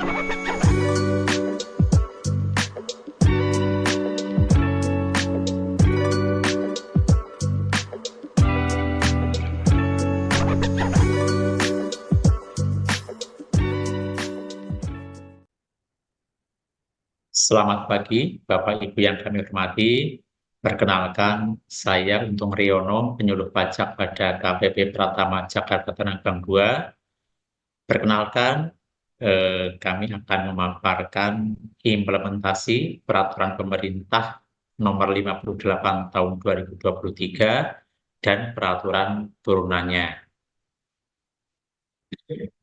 Selamat pagi, Bapak Ibu yang kami hormati. Perkenalkan, saya Untung Riono, penyuluh pajak pada KPP Pratama Jakarta Tanah 2. Perkenalkan, kami akan memaparkan implementasi Peraturan Pemerintah Nomor 58 Tahun 2023 dan Peraturan Turunannya.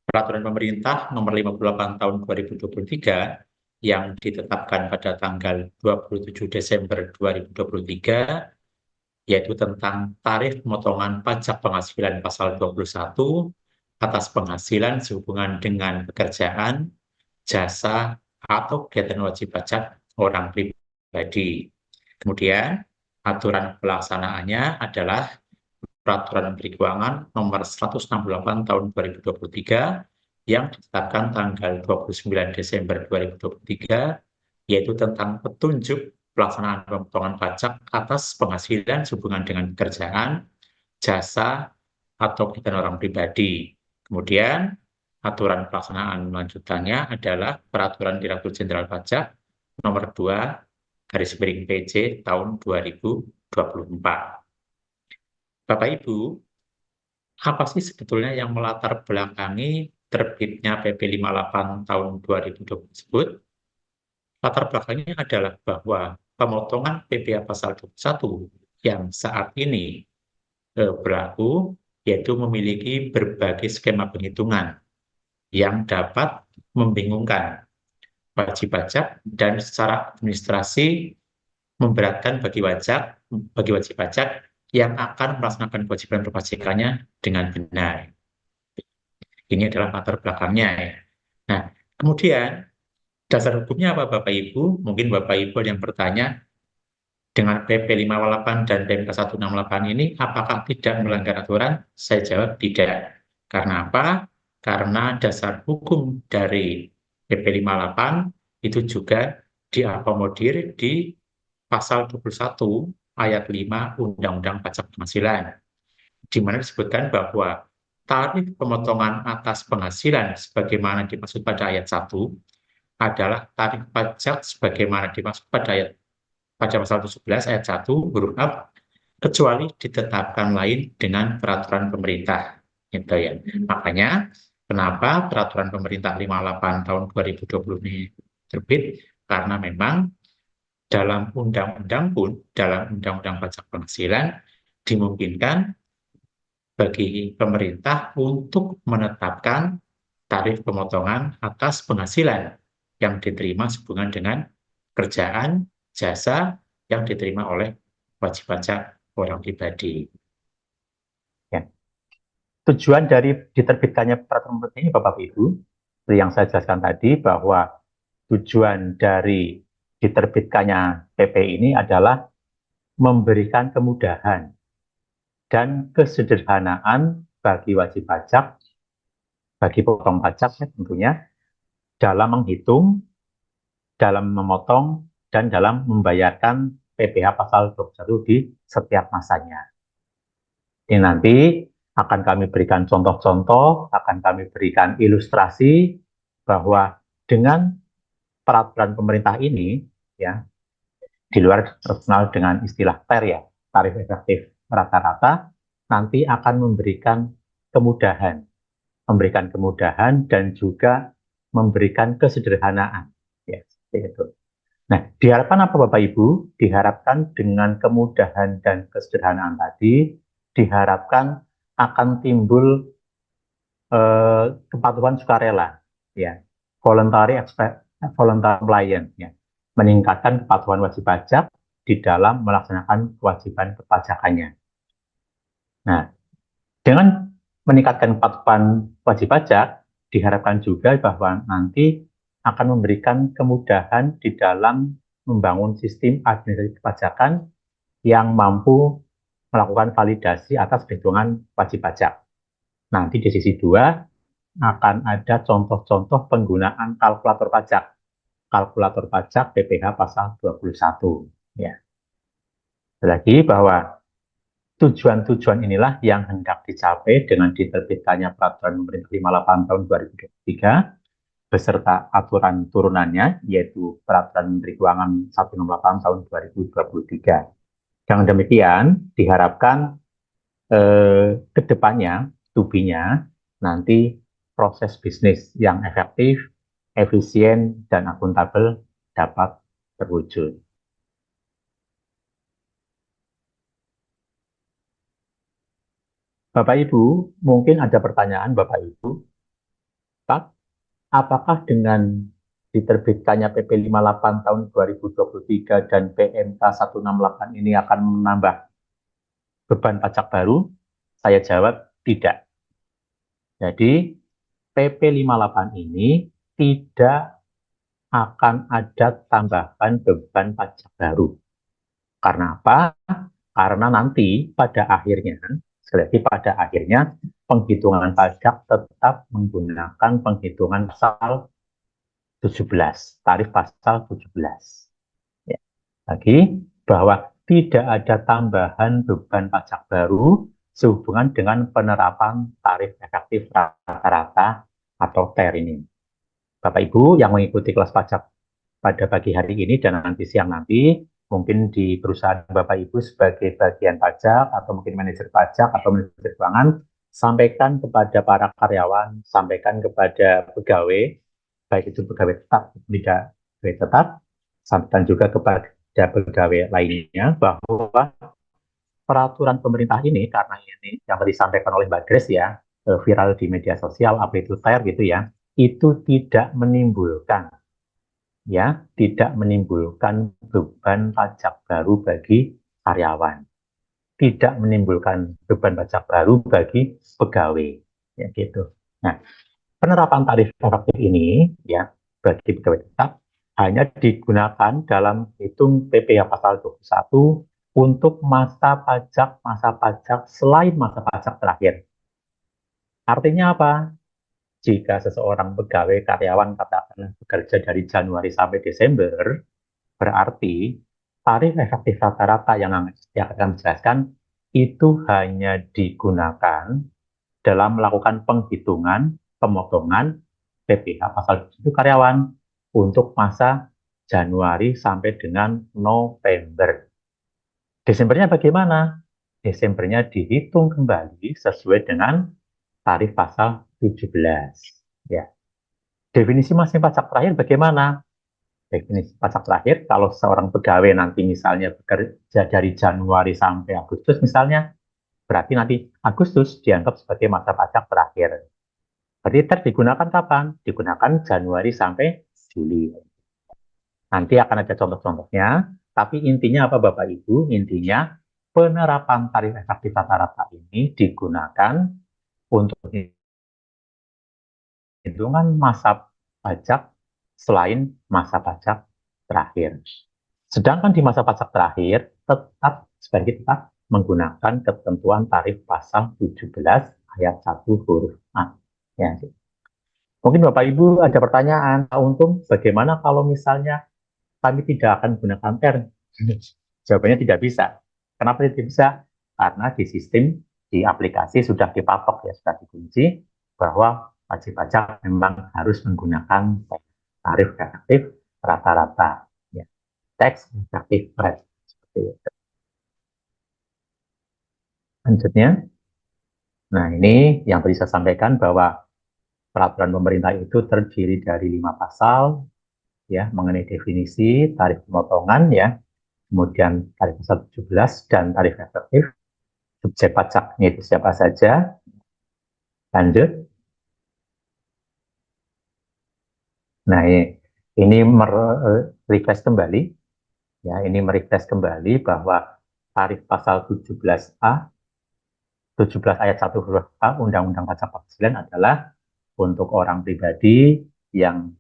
Peraturan Pemerintah Nomor 58 Tahun 2023 yang ditetapkan pada tanggal 27 Desember 2023, yaitu tentang tarif pemotongan pajak penghasilan pasal 21 atas penghasilan sehubungan dengan pekerjaan, jasa, atau kegiatan wajib pajak orang pribadi. Kemudian, aturan pelaksanaannya adalah Peraturan Menteri Keuangan Nomor 168 Tahun 2023 yang ditetapkan tanggal 29 Desember 2023, yaitu tentang petunjuk pelaksanaan pemotongan pajak atas penghasilan sehubungan dengan pekerjaan, jasa, atau kegiatan orang pribadi. Kemudian, aturan pelaksanaan lanjutannya adalah Peraturan Direktur Jenderal Pajak Nomor 2/PJ tahun 2024. Bapak Ibu, apa sih sebetulnya yang melatar belakangi terbitnya PP 58 tahun 2020 tersebut? Latar belakangnya adalah bahwa pemotongan PPh pasal 21 yang saat ini berlaku, yaitu memiliki berbagai skema penghitungan yang dapat membingungkan wajib pajak dan secara administrasi memberatkan bagi wajib pajak yang akan melaksanakan kewajiban perpajakannya dengan benar. Ini adalah latar belakangnya ya. Nah, kemudian dasar hukumnya apa Bapak Ibu? Mungkin Bapak Ibu yang bertanya, dengan PP 58 dan PMK 168 ini apakah tidak melanggar aturan? Saya jawab tidak. Karena apa? Karena dasar hukum dari PP 58 itu juga diakomodir di pasal 21 ayat 5 Undang-Undang Pajak Penghasilan, di mana disebutkan bahwa tarif pemotongan atas penghasilan sebagaimana dimaksud pada ayat 1 adalah tarif pajak sebagaimana dimaksud pada pasal 17 ayat 1 huruf F, kecuali ditetapkan lain dengan peraturan pemerintah. Gitu ya. Makanya kenapa peraturan pemerintah 58 tahun 2020 ini terbit, karena memang dalam undang-undang pun, dalam undang-undang pajak penghasilan dimungkinkan bagi pemerintah untuk menetapkan tarif pemotongan atas penghasilan yang diterima sehubungan dengan kerjaan, jasa yang diterima oleh wajib pajak orang pribadi. Ya. Tujuan dari diterbitkannya peraturan menteri ini, Bapak Ibu, seperti yang saya jelaskan tadi, bahwa tujuan dari diterbitkannya PP ini adalah memberikan kemudahan dan kesederhanaan bagi wajib pajak, bagi potong pajak ya, tentunya, dalam menghitung, dalam memotong, dan dalam membayarkan PPh pasal 21 di setiap masanya. Ini nanti akan kami berikan contoh-contoh, akan kami berikan ilustrasi bahwa dengan peraturan pemerintah ini, ya, di luar terkenal dengan istilah TER ya, tarif efektif rata-rata, nanti akan memberikan kemudahan dan juga memberikan kesederhanaan, ya, seperti itu. Nah, diharapkan apa Bapak Ibu? Diharapkan dengan kemudahan dan kesederhanaan tadi, diharapkan akan timbul kepatuhan sukarela, ya, voluntary compliance, ya, meningkatkan kepatuhan wajib pajak di dalam melaksanakan kewajiban perpajakannya. Nah, dengan meningkatkan kepatuhan wajib pajak, diharapkan juga bahwa nanti akan memberikan kemudahan di dalam membangun sistem administrasi perpajakan yang mampu melakukan validasi atas perhitungan wajib pajak. Nanti di sisi 2, akan ada contoh-contoh penggunaan kalkulator pajak. Kalkulator pajak PPh pasal 21. Ya. Lagi bahwa tujuan-tujuan inilah yang hendak dicapai dengan diterbitkannya Peraturan Pemerintah 58 tahun 2023 beserta aturan turunannya, yaitu Peraturan Menteri Keuangan 168 tahun 2023. Dengan demikian, diharapkan ke depannya, tubinya, nanti proses bisnis yang efektif, efisien, dan akuntabel dapat terwujud. Bapak Ibu, mungkin ada pertanyaan Bapak Ibu, Pak, apakah dengan diterbitkannya PP 58 tahun 2023 dan PMK 168 ini akan menambah beban pajak baru? Saya jawab tidak. Jadi PP 58 ini tidak akan ada tambahan beban pajak baru. Karena apa? Karena nanti pada akhirnya, sekali lagi pada akhirnya, penghitungan pajak tetap menggunakan penghitungan pasal 17, tarif pasal 17. Ya. Lagi, bahwa tidak ada tambahan beban pajak baru sehubungan dengan penerapan tarif efektif rata-rata atau TER ini. Bapak Ibu yang mengikuti kelas pajak pada pagi hari ini dan nanti siang nanti, mungkin di perusahaan Bapak Ibu sebagai bagian pajak atau mungkin manajer pajak atau manajer keuangan, sampaikan kepada para karyawan, sampaikan kepada pegawai, baik itu pegawai tetap atau tidak pegawai tetap, sampaikan juga kepada pegawai lainnya bahwa peraturan pemerintah ini, karena ini yang tadi disampaikan oleh Mbak Grace ya, viral di media sosial, apa itu TER gitu ya, itu tidak menimbulkan beban pajak baru bagi karyawan, tidak menimbulkan beban pajak baru bagi pegawai, ya gitu. Nah, penerapan tarif efektif ini ya bagi pegawai tetap hanya digunakan dalam hitung PPh pasal 21 untuk masa pajak selain masa pajak terakhir. Artinya apa? Jika seseorang pegawai karyawan katakanlah bekerja dari Januari sampai Desember, berarti tarif efektif rata-rata yang akan menjelaskan itu hanya digunakan dalam melakukan penghitungan pemotongan PPh pasal 7 karyawan untuk masa Januari sampai dengan November. Desembernya bagaimana? Desembernya dihitung kembali sesuai dengan tarif pasal 17. Ya. Definisi masing pajak terakhir bagaimana? Definisi pajak terakhir, kalau seorang pegawai nanti misalnya bekerja dari Januari sampai Agustus misalnya, berarti nanti Agustus dianggap sebagai masa pajak terakhir. Berarti TER digunakan kapan? Digunakan Januari sampai Juli. Nanti akan ada contoh-contohnya, tapi intinya apa Bapak Ibu? Intinya penerapan tarif efektif rata-rata ini digunakan untuk hitungan masa pajak selain masa pajak terakhir. Sedangkan di masa pajak terakhir tetap sebagai tetap menggunakan ketentuan tarif pasal 17 ayat 1 huruf A. Ya. Mungkin Bapak Ibu ada pertanyaan, Pak Untung, bagaimana kalau misalnya kami tidak akan menggunakan TER? Jawabannya tidak bisa. Kenapa tidak bisa? Karena di sistem, di aplikasi sudah dipatok ya, sudah dikunci bahwa wajib pajak memang harus menggunakan tarif efektif rata-rata. Ya. Tax effective rate. Seperti itu. Lanjutnya, nah ini yang tadi saya sampaikan bahwa peraturan pemerintah itu terdiri dari 5 pasal ya mengenai definisi tarif pemotongan ya, kemudian tarif pasal 17 dan tarif efektif. Subjek pajaknya itu siapa saja. Lanjut. Nah, ini refresh kembali ya, ini merefresh kembali bahwa tarif pasal 17A 17 ayat 1 huruf A Undang-Undang Pajak Penghasilan adalah untuk orang pribadi yang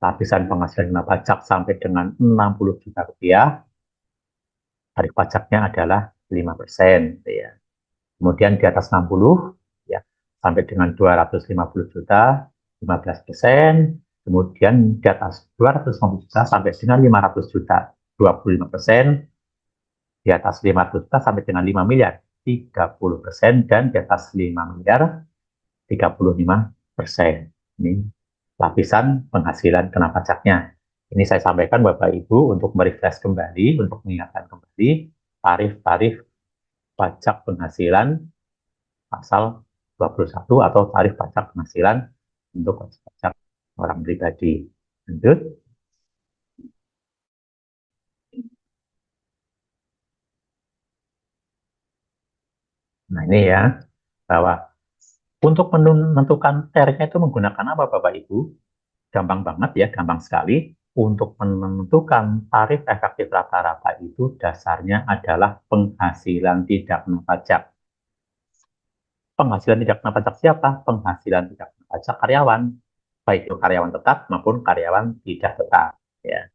lapisan penghasilan pajak sampai dengan 60 juta rupiah, tarif pajaknya adalah 5%. Ya. Kemudian di atas 60, ya, sampai dengan 250 juta, 15%, kemudian di atas 250 juta sampai dengan 500 juta, 25%, di atas 500 juta sampai dengan 5 miliar, 30%, dan di atas 5 miliar, 35%. Ini lapisan penghasilan kena pajaknya. Ini saya sampaikan Bapak Ibu untuk merefresh kembali, untuk mengingatkan kembali tarif-tarif pajak penghasilan pasal 21 atau tarif pajak penghasilan untuk pajak orang pribadi. Lanjut. Nah ini ya, bahwa untuk menentukan TER-nya itu menggunakan apa Bapak Ibu? Gampang banget ya, gampang sekali. Untuk menentukan tarif efektif rata-rata itu dasarnya adalah penghasilan tidak kena pajak. Penghasilan tidak kena pajak siapa? Penghasilan tidak kena pajak karyawan, baik itu karyawan tetap maupun karyawan tidak tetap. Ya.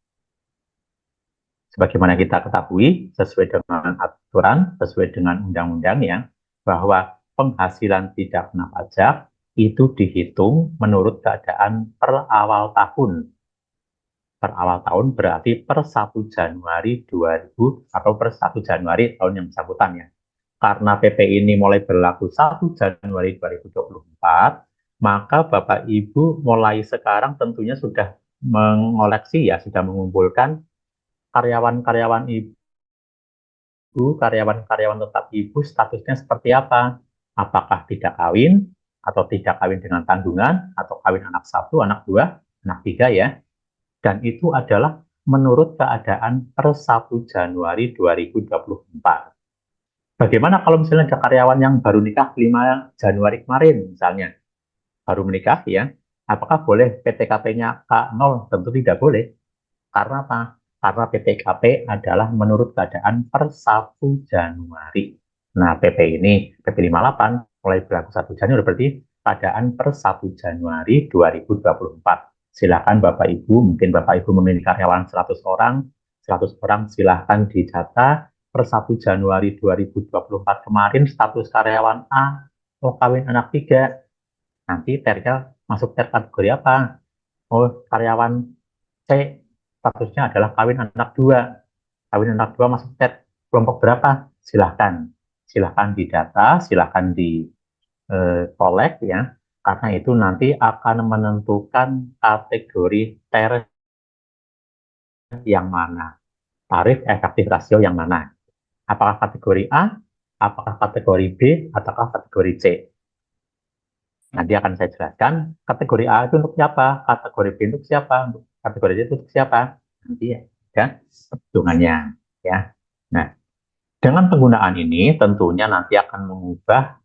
Sebagaimana kita ketahui, sesuai dengan aturan, sesuai dengan undang-undang ya, bahwa penghasilan tidak kena pajak itu dihitung menurut keadaan per awal tahun. Per awal tahun berarti per 1 Januari 2000 atau per 1 Januari tahun yang bersangkutan ya. Karena PP ini mulai berlaku 1 Januari 2024, maka Bapak Ibu mulai sekarang tentunya sudah mengoleksi ya, sudah mengumpulkan karyawan-karyawan Ibu, karyawan-karyawan tetap Ibu statusnya seperti apa? Apakah tidak kawin, atau tidak kawin dengan tanggungan, atau kawin anak satu, anak dua, anak tiga ya. Dan itu adalah menurut keadaan per 1 Januari 2024. Bagaimana kalau misalnya ada karyawan yang baru nikah 5 Januari kemarin misalnya, baru menikah ya, apakah boleh PTKP-nya K0? Tentu tidak boleh. Karena apa? Karena PTKP adalah menurut keadaan per 1 Januari. Nah, PP ini, PP 58, mulai berlaku 1 Januari, berarti keadaan per 1 Januari 2024. Silakan Bapak Ibu, mungkin Bapak Ibu memiliki karyawan 100 orang, 100 orang silakan didata per 1 Januari 2024 kemarin status karyawan A, mau kawin anak 3, nanti TER-nya masuk TER kategori apa? Oh, karyawan C, statusnya adalah kawin anak 2. Kawin anak 2 masuk TER kelompok berapa? Silahkan. Silahkan didata, silahkan di kolek ya, karena itu nanti akan menentukan kategori TER yang mana, tarif efektif rasio yang mana. Apakah kategori A, apakah kategori B, ataukah kategori C. Nanti akan saya jelaskan kategori A itu untuk siapa, kategori B untuk siapa, kategori C itu untuk siapa. Nanti ya, perhitungannya ya. Nah, dengan penggunaan ini tentunya nanti akan mengubah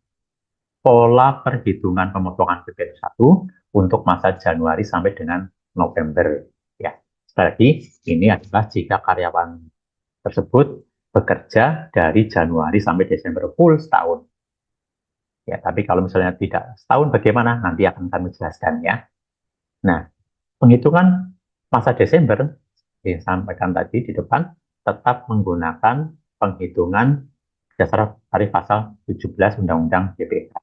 pola perhitungan pemotongan PP 1 untuk masa Januari sampai dengan November. Ya, sekali lagi ini adalah jika karyawan tersebut bekerja dari Januari sampai Desember full setahun. Ya, tapi kalau misalnya tidak setahun bagaimana? Nanti akan kami jelaskan ya. Nah, penghitungan masa Desember disampaikan tadi di depan tetap menggunakan penghitungan dasar tarif pasal 17 Undang-Undang PPK.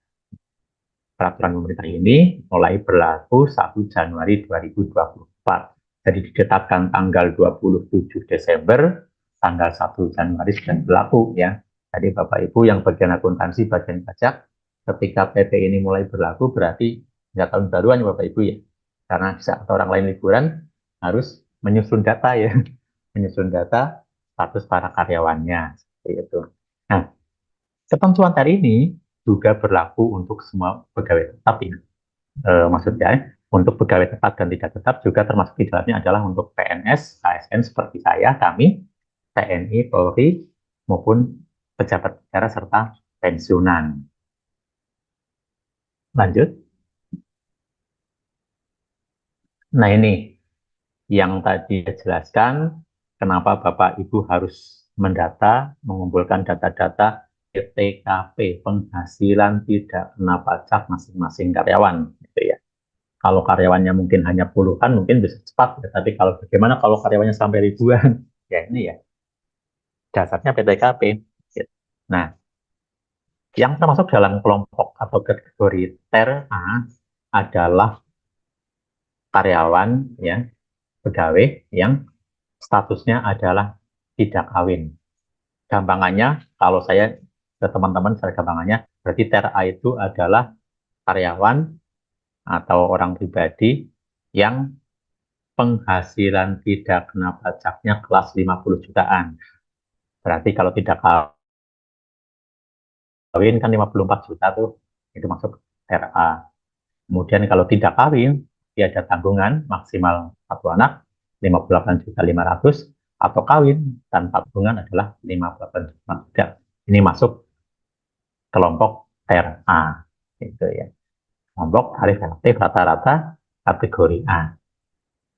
Peraturan pemerintah ini mulai berlaku 1 Januari 2024. Jadi ditetapkan tanggal 27 Desember, tanggal 1 Januari sudah berlaku ya. Jadi Bapak Ibu yang bagian akuntansi, bagian pajak, ketika PP ini mulai berlaku berarti nggak tahun baruan ya Bapak Ibu ya. Karena di saat orang lain liburan harus menyusun data ya, menyusun data status para karyawannya seperti itu. Nah, ketentuan hari ini juga berlaku untuk semua pegawai tetap ya. Maksudnya untuk pegawai tetap dan tidak tetap juga termasuk di dalamnya adalah untuk PNS, ASN seperti saya, kami, TNI, Polri, maupun pejabat negara serta pensiunan. Lanjut. Nah ini yang tadi saya jelaskan, kenapa Bapak Ibu harus mendata, mengumpulkan data-data PTKP, penghasilan tidak kena pajak masing-masing karyawan. Gitu ya. Kalau karyawannya mungkin hanya puluhan, mungkin bisa cepat. Ya. Tapi kalau bagaimana kalau karyawannya sampai ribuan? Ya ini ya, dasarnya PTKP. Nah, Yang termasuk dalam kelompok atau kategori TER-A adalah karyawan, ya, pegawai yang statusnya adalah tidak kawin. Gampangannya, kalau saya ke teman-teman, secara gampangannya, berarti TER-A itu adalah karyawan atau orang pribadi yang penghasilan tidak kena pajaknya kelas 50 jutaan. Berarti kalau tidak kawin kan 54 juta tuh, itu masuk TER-A. Kemudian kalau tidak kawin, dia ada tanggungan maksimal satu anak 58.500.000, atau kawin tanpa tanggungan adalah 58 juta. Ini masuk kelompok TER-A. Gitu ya. Kelompok tarif efektif rata-rata kategori A.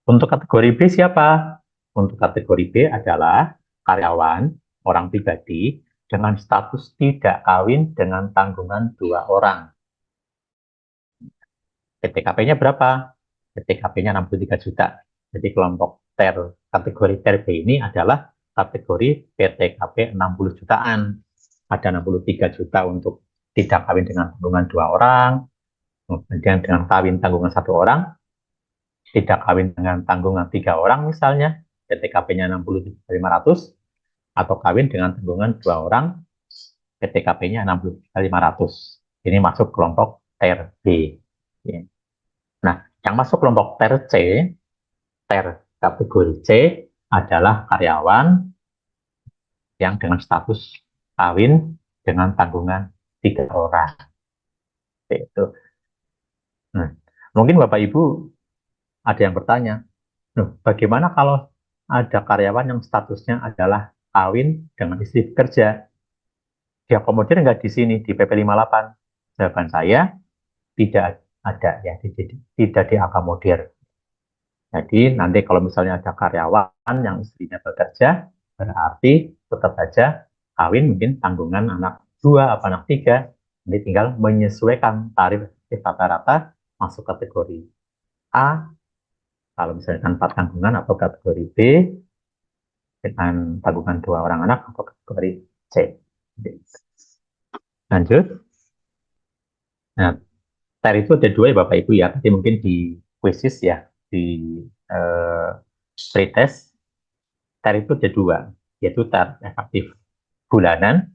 Untuk kategori B siapa? Untuk kategori B adalah karyawan, orang pribadi, dengan status tidak kawin dengan tanggungan 2 orang. PTKP-nya berapa? PTKP-nya 63 juta. Jadi kelompok kategori TER B ini adalah kategori PTKP 60 jutaan. Ada 63 juta untuk tidak kawin dengan tanggungan 2 orang, kemudian dengan kawin tanggungan 1 orang, tidak kawin dengan tanggungan 3 orang misalnya, PTKP-nya 60.500, atau kawin dengan tanggungan 2 orang, PTKP-nya 60.500. Ini masuk kelompok TER B. Nah, yang masuk kelompok TER C, TER kategori C adalah karyawan yang dengan status kawin dengan tanggungan 3 orang. Itu. Nah, mungkin Bapak Ibu ada yang bertanya, bagaimana kalau ada karyawan yang statusnya adalah kawin dengan istri bekerja? Diakomodir nggak di sini di PP 58? Jawaban saya tidak ada, ya, tidak diakomodir. Jadi nanti kalau misalnya ada karyawan yang istrinya bekerja, berarti tetap saja kawin mungkin tanggungan anak 2 apa anak 3, nanti tinggal menyesuaikan tarif rata-rata masuk kategori A, kalau misalnya tanpa tanggungan, atau kategori B dengan tanggungan 2 orang anak, atau kategori C. Lanjut. Nah, TER itu ada 2 ya Bapak Ibu ya, tadi mungkin di kuisis ya, di eh, pretest, TER itu ada 2, yaitu tarif efektif bulanan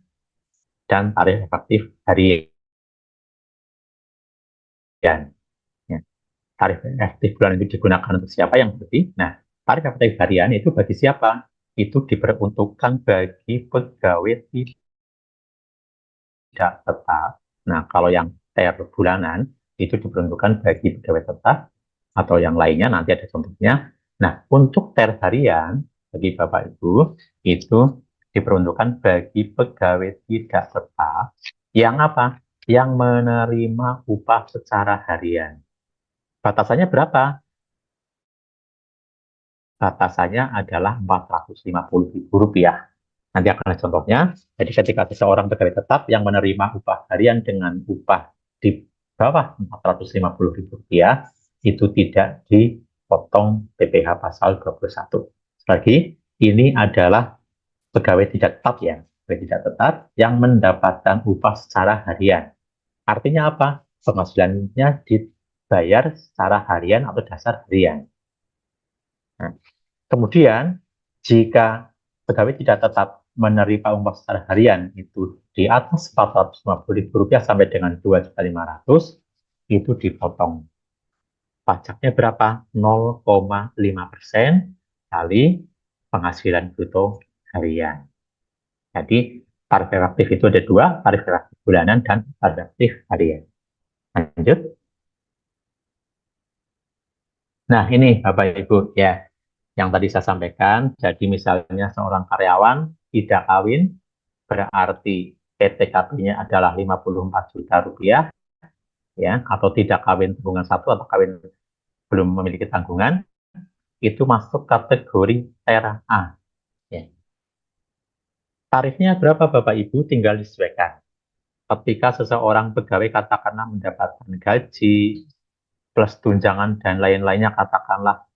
dan tarif efektif harian. Ya. Tarif efektif bulanan itu digunakan untuk siapa yang berarti? Nah, tarif efektif harian itu bagi siapa? Itu diperuntukkan bagi pegawai tidak tetap. Nah, kalau yang TER bulanan itu diperuntukkan bagi pegawai tetap, atau yang lainnya nanti ada contohnya. Nah, untuk TER harian bagi Bapak Ibu itu diperuntukkan bagi pegawai tidak tetap yang apa? Yang menerima upah secara harian. Batasannya berapa? Batasannya adalah Rp450.000. Nanti akan ada contohnya. Jadi ketika seseorang pegawai tetap yang menerima upah harian dengan upah di bawah Rp450.000, itu tidak dipotong PPh pasal 21. Lagi, ini adalah pegawai tidak tetap ya, pegawai tidak tetap yang mendapatkan upah secara harian. Artinya apa? Penghasilannya dibayar secara harian atau dasar harian. Nah, kemudian, jika pegawai tidak tetap menerima upah secara harian itu di atas Rp450.000 sampai dengan Rp2.500.000, itu dipotong. Pajaknya berapa? 0,5% kali penghasilan bruto harian. Jadi, tarif efektif itu ada 2, tarif efektif bulanan dan tarif efektif harian. Lanjut. Nah, ini Bapak Ibu ya, yang tadi saya sampaikan. Jadi misalnya seorang karyawan tidak kawin, berarti PTKP-nya adalah Rp54 juta, ya, atau tidak kawin tanggungan 1, atau kawin belum memiliki tanggungan, itu masuk kategori TER A. Ya. Tarifnya berapa Bapak Ibu? Tinggal disesuaikan. Ketika seseorang pegawai katakanlah mendapatkan gaji plus tunjangan dan lain-lainnya, katakanlah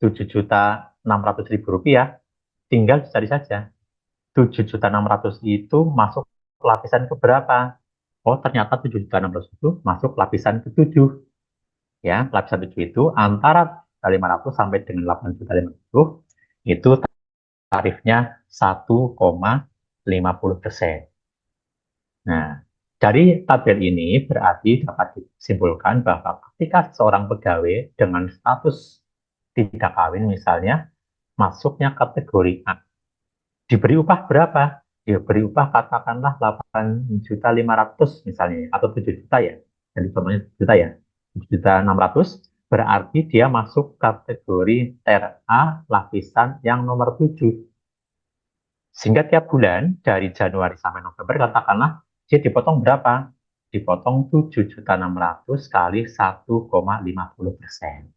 Rp7.600.000, tinggal dicari saja. 7.600.000 itu masuk lapisan keberapa? Oh, ternyata 7.600.000 itu masuk lapisan ke-7. Ya, lapisan 7 itu antara 500 sampai dengan 8.500.000 itu tarifnya 1,50%. Nah, dari tabel ini berarti dapat disimpulkan bahwa ketika seorang pegawai dengan status tidak kawin misalnya masuknya kategori A, diberi upah berapa? Diberi upah katakanlah 8.500.000 misalnya, atau 7 juta ya. Jadi contohnya 7 juta ya. 7.600.000 berarti dia masuk kategori ter A lapisan yang nomor 7. Sehingga tiap bulan dari Januari sampai November katakanlah dia dipotong berapa? Dipotong 7.600.000 kali 1,50%.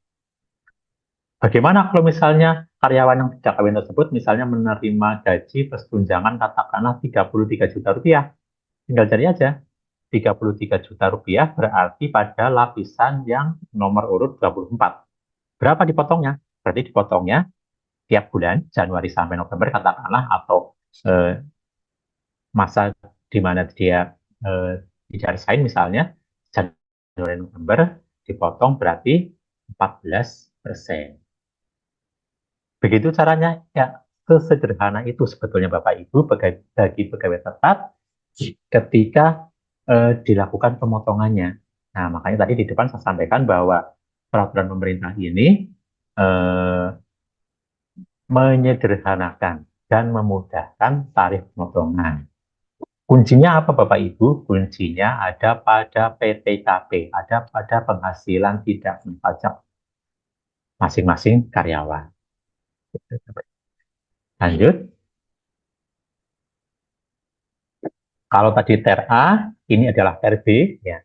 Bagaimana kalau misalnya karyawan yang tidak kawin tersebut misalnya menerima gaji plus tunjangan katakanlah 33 juta rupiah? Tinggal cari aja. 33 juta rupiah berarti pada lapisan yang nomor urut 24. Berapa dipotongnya? Berarti dipotongnya tiap bulan, Januari sampai November katakanlah, atau masa di mana dia tidak resign misalnya, Januari November dipotong berarti 14%. Begitu caranya, ya sesederhana itu sebetulnya Bapak Ibu bagi pegawai tetap ketika dilakukan pemotongannya. Nah, makanya tadi di depan saya sampaikan bahwa peraturan pemerintah ini eh, menyederhanakan dan memudahkan tarif pemotongan. Kuncinya apa Bapak Ibu? Kuncinya ada pada PTKP, ada pada penghasilan tidak pajak masing-masing karyawan. Lanjut. Kalau tadi ter A, ini adalah ter B. Ya.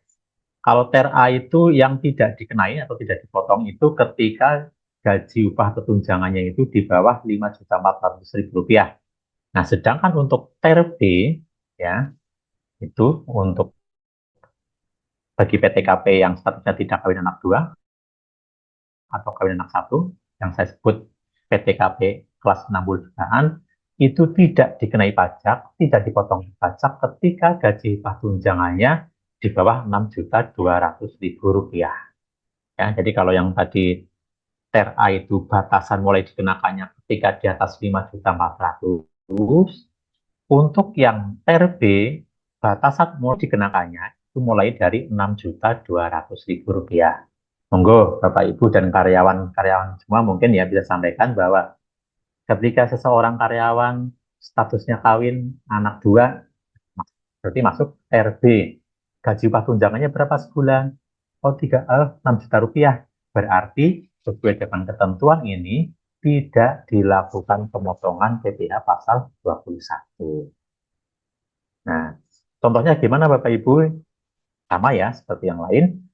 Kalau ter A itu yang tidak dikenai atau tidak dipotong itu ketika gaji upah atau tunjangannya itu di bawah 5.400.000 rupiah. Nah, sedangkan untuk ter B, ya, itu untuk bagi PTKP yang statusnya tidak kawin anak 2 atau kawin anak 1, yang saya sebut PTKP kelas 60 jutaan, itu tidak dikenai pajak, tidak dipotong pajak ketika gaji upah tunjangannya di bawah 6.200.000 rupiah. Ya, jadi kalau yang tadi ter A itu batasan mulai dikenakannya ketika di atas 5.400.000, untuk yang ter B batasan mulai dikenakannya itu mulai dari 6.200.000 rupiah. Monggo Bapak Ibu dan karyawan-karyawan semua mungkin ya bisa sampaikan bahwa ketika seseorang karyawan statusnya kawin anak 2, berarti masuk RB. Gaji upah tunjangannya berapa sebulan? Oh, 6 juta rupiah. Berarti sesuai dengan ketentuan ini tidak dilakukan pemotongan PPh pasal 21. Nah, contohnya gimana Bapak Ibu? Sama ya, seperti yang lain.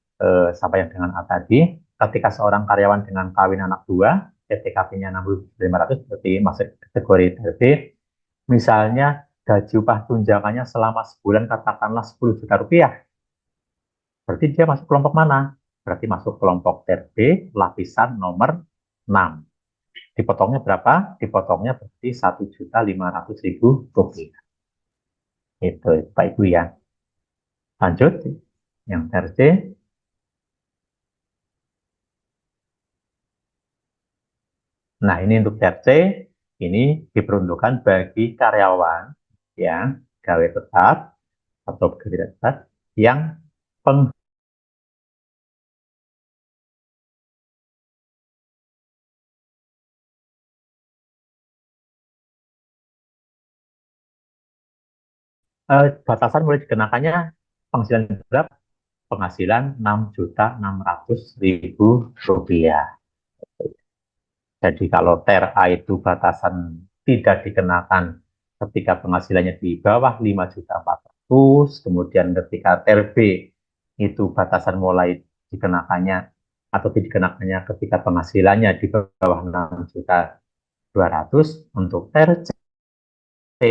Sampai yang dengan A tadi, ketika seorang karyawan dengan kawin anak 2, PTKP-nya 6.500, berarti masuk kategori TB, misalnya gaji upah tunjangannya selama sebulan katakanlah 10 juta rupiah, berarti dia masuk kelompok mana? Berarti masuk kelompok TB lapisan nomor 6. Dipotongnya berapa? Dipotongnya berarti 1.500.000 rupiah. Itu Pak Ibu ya. Lanjut, yang TRC. Nah, ini untuk TRC, ini diperuntukkan bagi karyawan yang pegawai tetap atau pegawai tetap yang batasan mulai dikenakannya penghasilan berapa? Penghasilan 6.600.000 rupiah. Jadi kalau ter A itu batasan tidak dikenakan ketika penghasilannya di bawah 5.400.000, kemudian ketika ter B itu batasan mulai dikenakannya atau tidak dikenakannya ketika penghasilannya di bawah 6.200.000, untuk ter C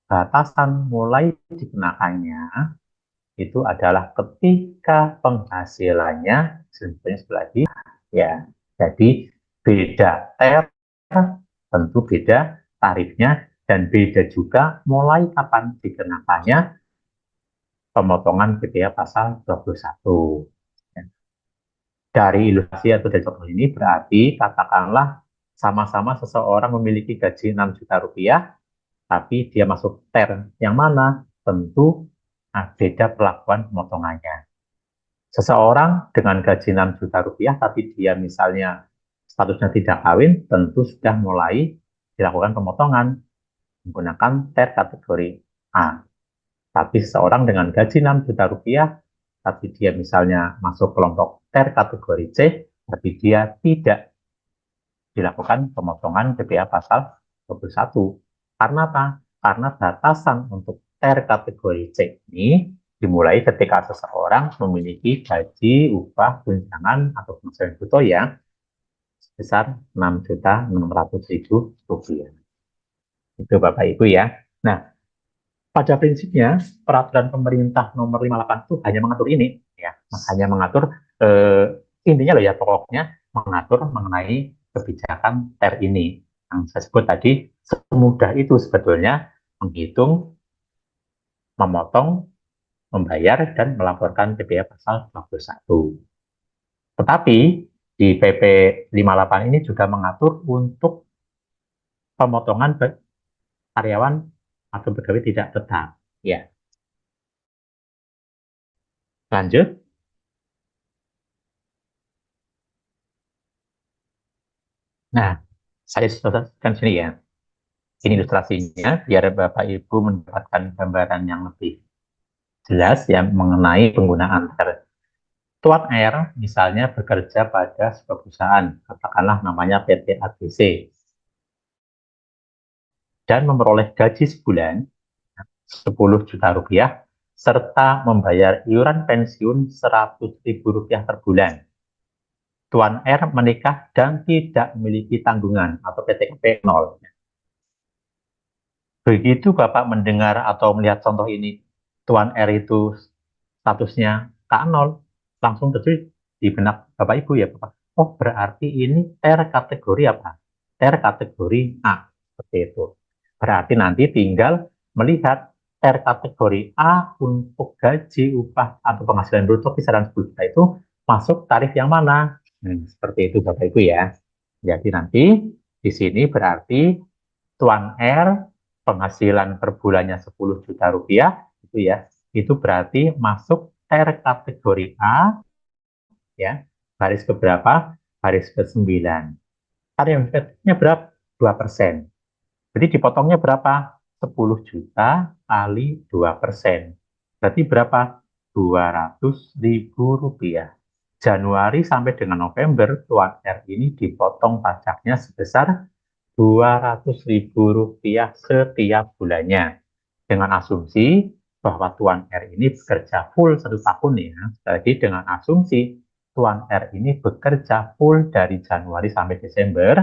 batasan mulai dikenakannya itu adalah ketika penghasilannya sebenarnya lagi ya. Jadi beda ter tentu beda tarifnya Dan beda juga mulai kapan dikenakannya pemotongan biaya pasal 21. Dari ilustrasi atau dari contoh ini berarti katakanlah sama-sama seseorang memiliki gaji 6 juta rupiah, tapi dia masuk TER yang mana? Tentu beda perlakuan pemotongannya. Seseorang dengan gaji 6 juta rupiah, tapi dia misalnya statusnya tidak kawin, tentu sudah mulai dilakukan pemotongan menggunakan TER kategori A. Tapi seseorang dengan gaji 6 juta rupiah, tapi dia misalnya masuk kelompok TER kategori C, tapi dia tidak dilakukan pemotongan PPh pasal 21. Karena apa? Karena batasan untuk TER kategori C ini dimulai ketika seseorang memiliki gaji, upah, tunjangan, atau penghasilan bruto yang sebesar 6.600.000 rupiah. Itu Bapak Ibu ya. Nah, pada prinsipnya peraturan pemerintah nomor 58 itu hanya mengatur ini, ya, hanya mengatur intinya loh ya, pokoknya mengatur mengenai kebijakan TER ini. Yang saya sebut tadi semudah itu sebetulnya menghitung, memotong, membayar, dan melaporkan PPh pasal 21. Tetapi di PP 58 ini juga mengatur untuk pemotongan karyawan atau pegawai tidak tetap. Ya, lanjut. Nah, saya sebutkan sini ya. Ini ilustrasinya biar Bapak Ibu mendapatkan gambaran yang lebih jelas ya mengenai penggunaan TER. Tuan R misalnya bekerja pada sebuah perusahaan, katakanlah namanya PT ABC, dan memperoleh gaji sebulan 10 juta rupiah, serta membayar iuran pensiun 100.000 rupiah per bulan. Tuan R menikah dan tidak memiliki tanggungan atau PTKP 0. Begitu Bapak mendengar atau melihat contoh ini, Tuan R itu statusnya K0, langsung terjadi di benak Bapak Ibu ya Bapak. Oh berarti ini TER kategori apa? TER kategori A, seperti itu. Berarti nanti tinggal melihat TER kategori A untuk gaji, upah, atau penghasilan bruto kisaran 10 juta itu masuk tarif yang mana? Seperti itu Bapak Ibu ya. Jadi nanti di sini berarti Tuan R penghasilan per bulannya 10 juta rupiah, itu ya, itu berarti masuk TER kategori A, ya, baris keberapa? Baris ke-9. Tarif efektifnya berapa? 2%. Jadi dipotongnya berapa? 10 juta kali 2%. Berarti berapa? 200.000 rupiah. Januari sampai dengan November, Tuan R ini dipotong pajaknya sebesar 200.000 rupiah setiap bulannya. Dengan asumsi bahwa Tuan R ini bekerja full 1 tahun ya. Jadi dengan asumsi Tuan R ini bekerja full dari Januari sampai Desember,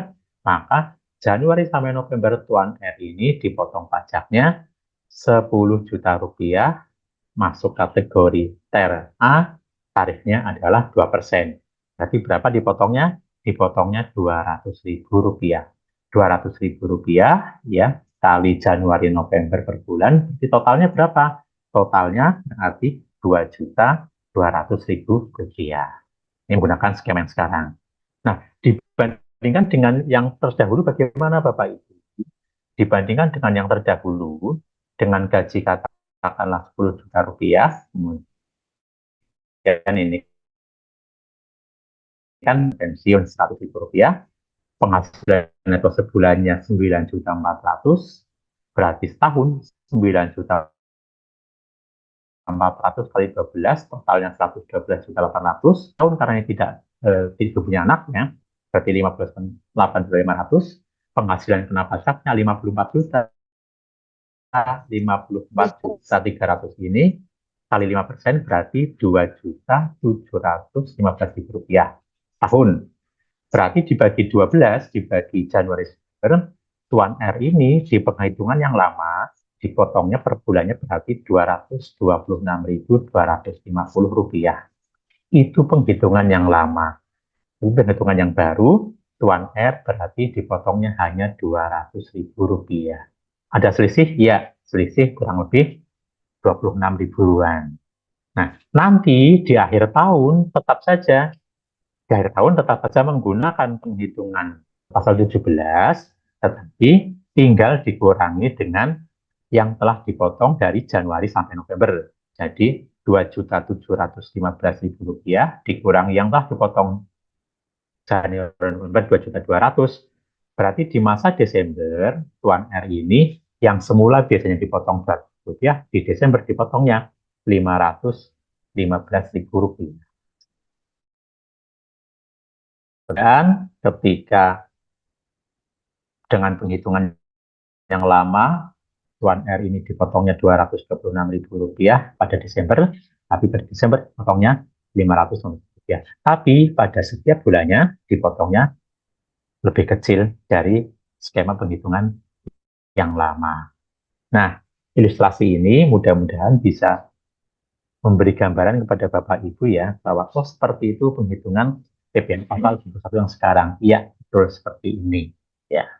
maka Januari sampai November Tuan R ini dipotong pajaknya 10 juta rupiah, masuk kategori TER A, tarifnya adalah 2%. Berarti berapa dipotongnya? Dipotongnya 200.000 rupiah. 200.000 rupiah ya kali Januari November per bulan, jadi totalnya berapa? Totalnya berarti 2.200.000 rupiah. Ini menggunakan skema yang sekarang. Nah, dibandingkan dengan yang terdahulu bagaimana Bapak Ibu? Dibandingkan dengan yang terdahulu, dengan gaji katakanlah 10 juta rupiah, kemudian ini kan pensiun 100.000 rupiah, penghasilan neto sebulannya 9.400.000, berarti setahun 9.400.000 kali 12, totalnya 112.800.000, tahun karena ini tidak punya anaknya, berarti 15.800.500, penghasilan kena pajaknya 54 juta, 54.300 ini kali 5% berarti 2.715.000 rupiah tahun. Berarti dibagi 12, dibagi Januari Desember, Tuan R ini di penghitungan yang lama, dipotongnya per bulannya berarti 226.250 rupiah. Itu penghitungan yang lama. Itu penghitungan yang baru, Tuan R berarti dipotongnya hanya 200.000 rupiah. Ada selisih? Ya, selisih kurang lebih 26 ribuan. Nah, nanti di akhir tahun tetap saja, di akhir tahun tetap saja menggunakan penghitungan pasal 17, tetapi tinggal dikurangi dengan yang telah dipotong dari Januari sampai November. Jadi 2.715.000 rupiah dikurangi yang telah dipotong Januari November 2.200.000. Berarti di masa Desember, Tuan R ini yang semula biasanya dipotong Rp200, di Desember dipotongnya Rp515.000. Dan ketika dengan penghitungan yang lama, Tuan R ini dipotongnya Rp226.000 pada Desember, tapi pada Desember potongnya Rp500.000. Tapi pada setiap bulannya dipotongnya lebih kecil dari skema penghitungan yang lama. Nah, ilustrasi ini mudah-mudahan bisa memberi gambaran kepada Bapak Ibu ya, bahwa oh seperti itu penghitungan PPN pasal 21 yang sekarang. Iya, betul seperti ini. Ya,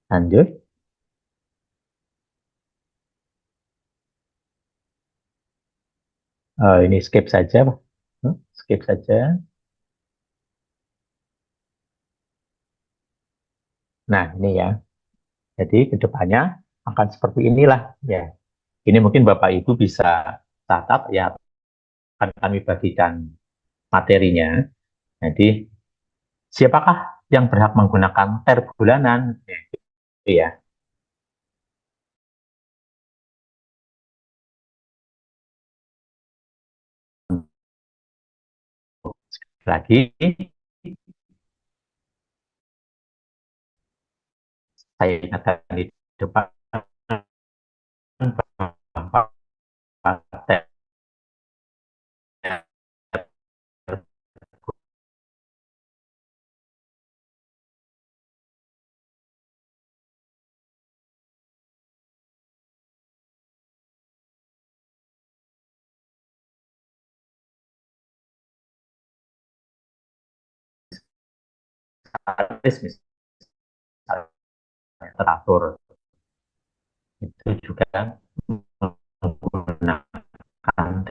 lanjut. Ini skip saja, Pak. Skip saja. Nah, ini ya. Jadi kedepannya akan seperti inilah ya. Ini mungkin Bapak Ibu bisa catat ya, akan kami bagikan materinya. Jadi siapakah yang berhak menggunakan TER bulanan? Ya, gitu ya. Lagi saya ingatkan di depan bahwa TER misalnya teratur itu juga menggunakan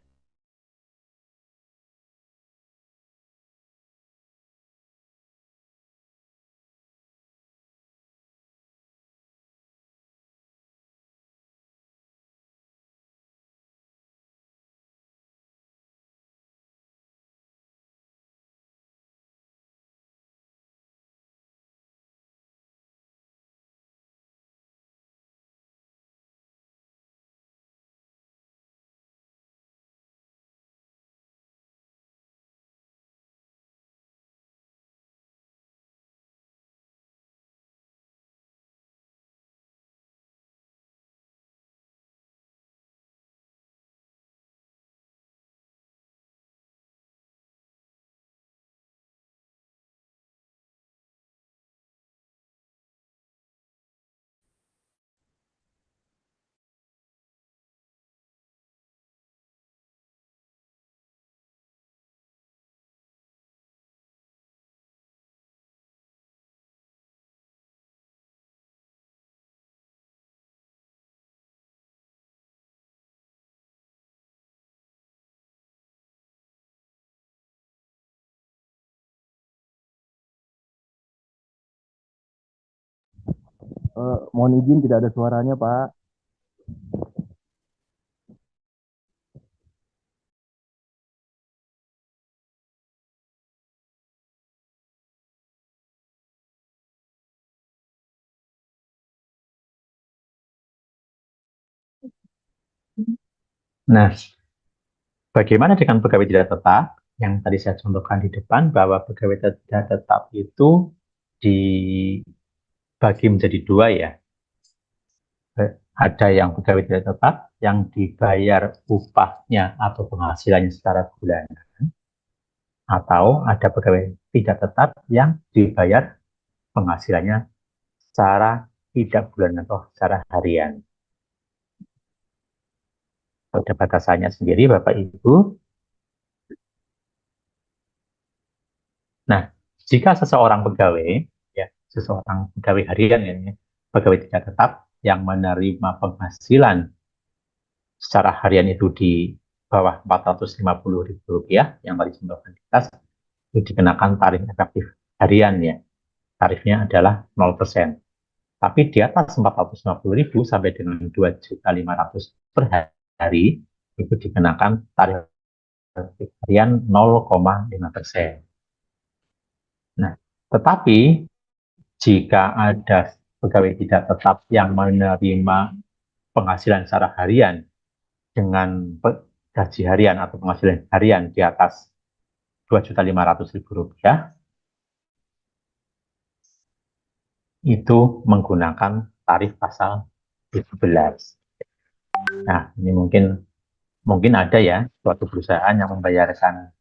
Mohon izin tidak ada suaranya, Pak. Nah, bagaimana dengan pegawai tidak tetap? Yang tadi saya contohkan di depan bahwa pegawai tidak tetap itu dibagi menjadi dua ya. Ada yang pegawai tidak tetap yang dibayar upahnya atau penghasilannya secara bulanan, atau ada pegawai tidak tetap yang dibayar penghasilannya secara tidak bulanan atau secara harian. Ada batasannya sendiri, Bapak Ibu. Nah, jika seseorang pegawai, ya, seseorang pegawai harian ya, pegawai tidak tetap yang menerima penghasilan secara harian itu di bawah Rp450.000 yang tadi contohkan di atas, itu dikenakan tarif efektif harian ya. Tarifnya adalah 0%. Tapi di atas 450.000 sampai dengan 2.500.000 per hari itu dikenakan tarif harian 0,5%. Nah, tetapi jika ada pegawai tidak tetap yang menerima penghasilan secara harian dengan gaji harian atau penghasilan harian di atas Rp2.500.000, itu menggunakan tarif pasal 17. Nah, ini mungkin ada ya suatu perusahaan yang membayarkan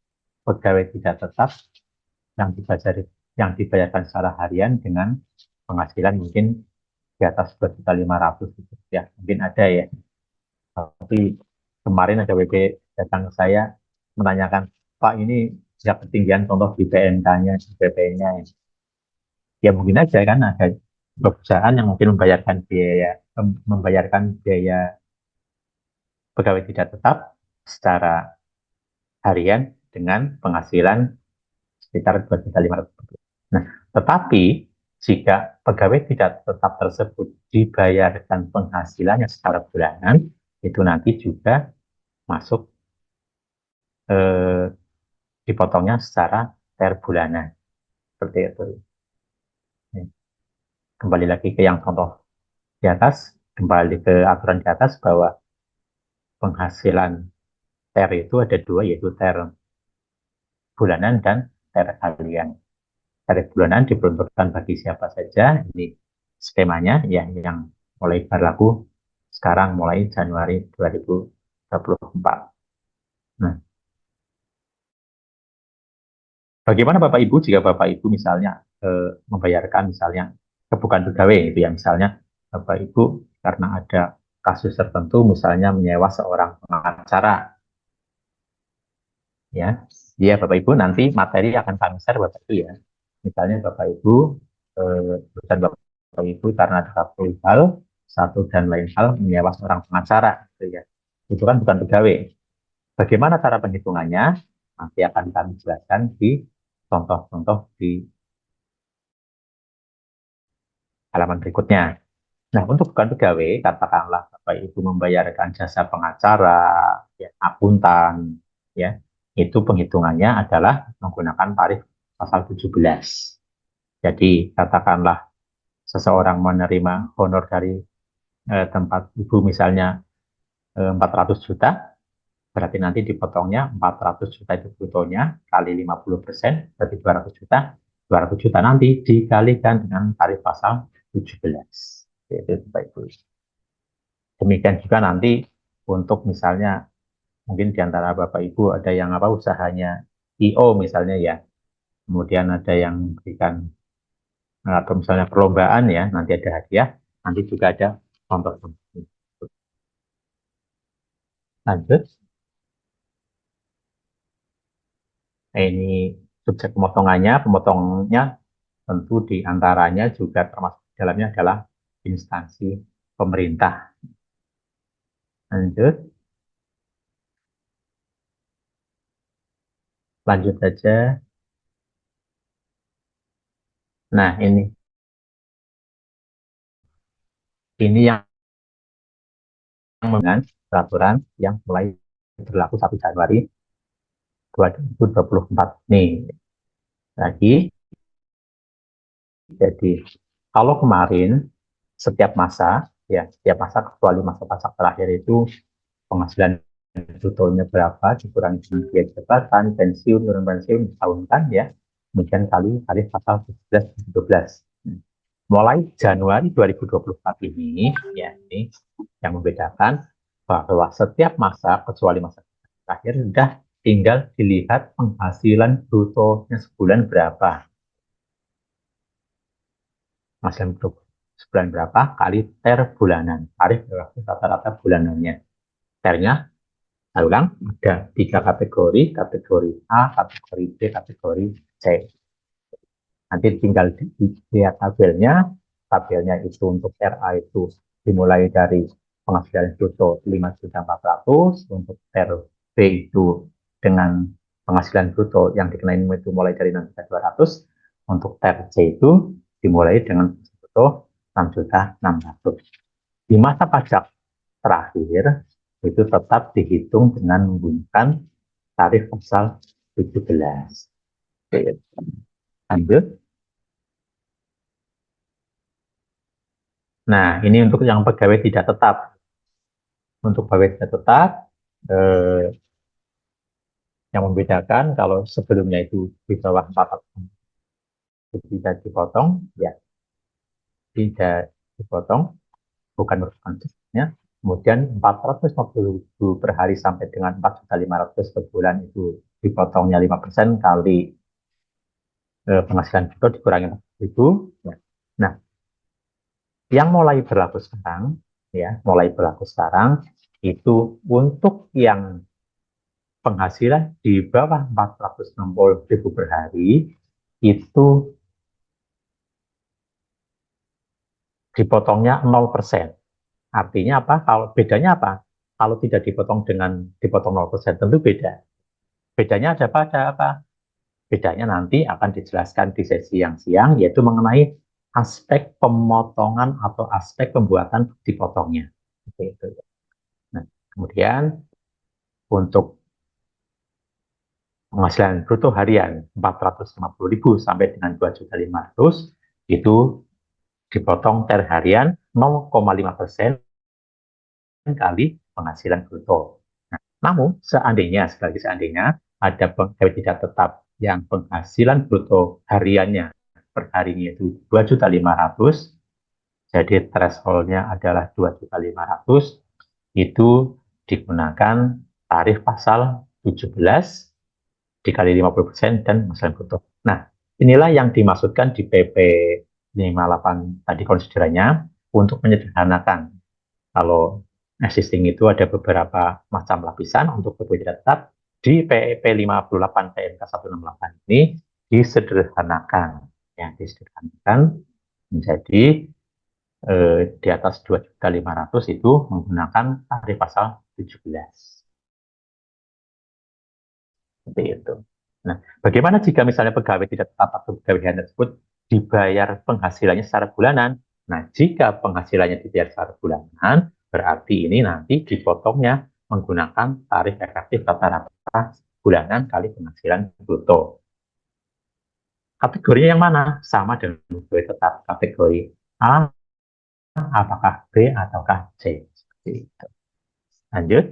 pegawai tidak tetap yang dibayarkan secara harian dengan penghasilan mungkin di atas 2.500.000 ya, mungkin ada ya. Tapi kemarin ada WP datang ke saya menanyakan, Pak, ini ya ketinggian contoh di PNK-nya, di PP-nya ya. Ya mungkin aja kan ada perusahaan yang mungkin membayarkan biaya pegawai tidak tetap secara harian dengan penghasilan sekitar 2.500.000. Nah, tetapi jika pegawai tidak tetap tersebut dibayarkan penghasilannya secara bulanan, itu nanti juga masuk dipotongnya secara per bulanan. Seperti itu. Kembali lagi ke yang contoh di atas, kembali ke aturan di atas bahwa penghasilan TER itu ada dua, yaitu TER bulanan dan TER harian. TER bulanan diperuntukkan bagi siapa saja. Ini skemanya ya, yang mulai berlaku sekarang mulai Januari 2024. Nah, bagaimana Bapak Ibu jika Bapak Ibu misalnya membayarkan misalnya bukan pegawai itu ya, misalnya Bapak Ibu karena ada kasus tertentu misalnya menyewa seorang pengacara ya. Ya Bapak Ibu, nanti materi akan kami share Bapak Ibu ya. Misalnya Bapak Ibu urusan Bapak Ibu karena ada hal satu dan lain hal menyewa seorang pengacara gitu ya. Itu kan bukan pegawai. Bagaimana cara penghitungannya? Nanti akan kami jelaskan di contoh-contoh di halaman berikutnya. Nah, untuk bukan pegawai, katakanlah Bapak Ibu membayarkan jasa pengacara, ya, akuntan, ya, itu penghitungannya adalah menggunakan tarif pasal 17. Jadi, katakanlah seseorang menerima honor dari tempat Ibu misalnya 400 juta, berarti nanti dipotongnya 400 juta itu brutonya kali 50%, berarti 200 juta. 200 juta nanti dikalikan dengan tarif pasal 17. Itu Bapak Ibu. Demikian juga nanti untuk misalnya mungkin di antara Bapak Ibu ada yang usahanya IO misalnya ya. Kemudian ada yang berikan atau misalnya perlombaan ya, nanti ada hadiah, nanti juga ada contoh. Lanjut. Nah, ini subjek pemotongnya tentu di antaranya juga termasuk di dalamnya adalah instansi pemerintah. Lanjut saja. Nah, ini yang dengan peraturan yang mulai berlaku 1 Januari 2024 nih. Lagi, jadi kalau kemarin setiap masa kecuali masa pasak terakhir itu penghasilan brutonya berapa dikurangi dengan biaya jabatan, pensiun, turun pensiun, tahun kan ya, kemudian kali tarif pasal 17 dan 12. Mulai Januari 2024 ini ya, ini yang membedakan bahwa setiap masa kecuali masa terakhir sudah tinggal dilihat penghasilan brutonya sebulan berapa. Penghasilan bruto sebulan berapa kali TER bulanan, tarif rata-rata bulanannya. TER-nya, saya ulang, ada 3 kategori A, kategori B, kategori C. Nanti tinggal dilihat tabelnya, tabelnya itu untuk RA itu dimulai dari penghasilan bruto 5.400.000, untuk RB itu dengan penghasilan bruto yang dikenai itu mulai dari 6.200.000, untuk RC itu dimulai dengan bruto 6.600.000. Di masa pajak terakhir itu tetap dihitung dengan menggunakan tarif pasal 17. Oke, lanjut. Nah, ini untuk yang pegawai tidak tetap. Untuk pegawai tidak tetap, yang membedakan kalau sebelumnya itu di bawah 400 tidak dipotong, ya tidak dipotong, bukan merupakan ya. Kemudian 450.000 per hari sampai dengan 4.500.000 per bulan itu dipotongnya 5% kali penghasilan bruto dikurangi 40.000. Ya. Nah, yang mulai berlaku sekarang, ya, mulai berlaku sekarang itu untuk yang penghasilan di bawah 460.000 per hari itu dipotongnya 0%. Artinya apa? Kalau bedanya apa? Kalau tidak dipotong dengan dipotong 0%, tentu beda. Bedanya ada apa? Bedanya nanti akan dijelaskan di sesi yang siang, yaitu mengenai aspek pemotongan atau aspek pembuatan dipotongnya. Itu. Nah, kemudian untuk penghasilan bruto harian 450.000 sampai dengan 2.500.000 itu dipotong per harian 0,5% kali penghasilan bruto. Nah, namun seandainya ada pegawai tidak tetap yang penghasilan bruto hariannya per harinya itu 2.500.000, jadi thresholdnya adalah 2.500.000, itu digunakan tarif pasal 17 dikali 50% dan penghasilan bruto. Nah, inilah yang dimaksudkan di PP 58 tadi konsiderannya untuk menyederhanakan. Kalau existing itu ada beberapa macam lapisan untuk pegawai tidak tetap, di PP 58 PMK 168 ini disederhanakan, ya, disederhanakan menjadi di atas 2.500.000 itu menggunakan tarif pasal 17. Seperti itu. Nah, bagaimana jika misalnya pegawai tidak tetap atau pegawai harian tersebut dibayar penghasilannya secara bulanan? Nah, jika penghasilannya dibayar secara bulanan, berarti ini nanti dipotongnya menggunakan tarif efektif rata-rata bulanan kali penghasilan bruto. Kategorinya yang mana? Sama dengan pegawai tetap. Kategori A, apakah B, ataukah C. Seperti itu. Lanjut.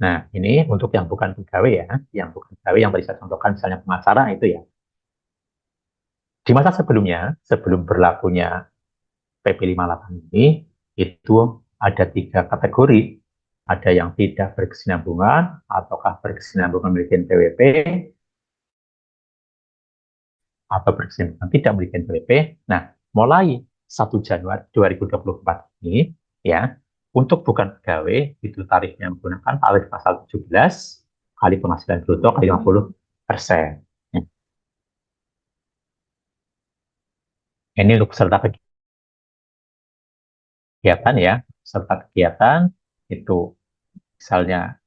Nah, ini untuk yang bukan pegawai ya, yang bukan pegawai yang tadi saya contohkan misalnya pengacara itu ya. Di masa sebelumnya, sebelum berlakunya PP 58 ini, itu ada 3 kategori. Ada yang tidak berkesinambungan, ataukah berkesinambungan memiliki NPWP, atau berkesinambungan tidak memiliki NPWP. Nah, mulai 1 Januari 2024 ini, ya, untuk bukan pegawai, itu tarifnya menggunakan tarif pasal 17 kali penghasilan bruto kali 50%. Ini untuk peserta kegiatan ya, peserta kegiatan itu misalnya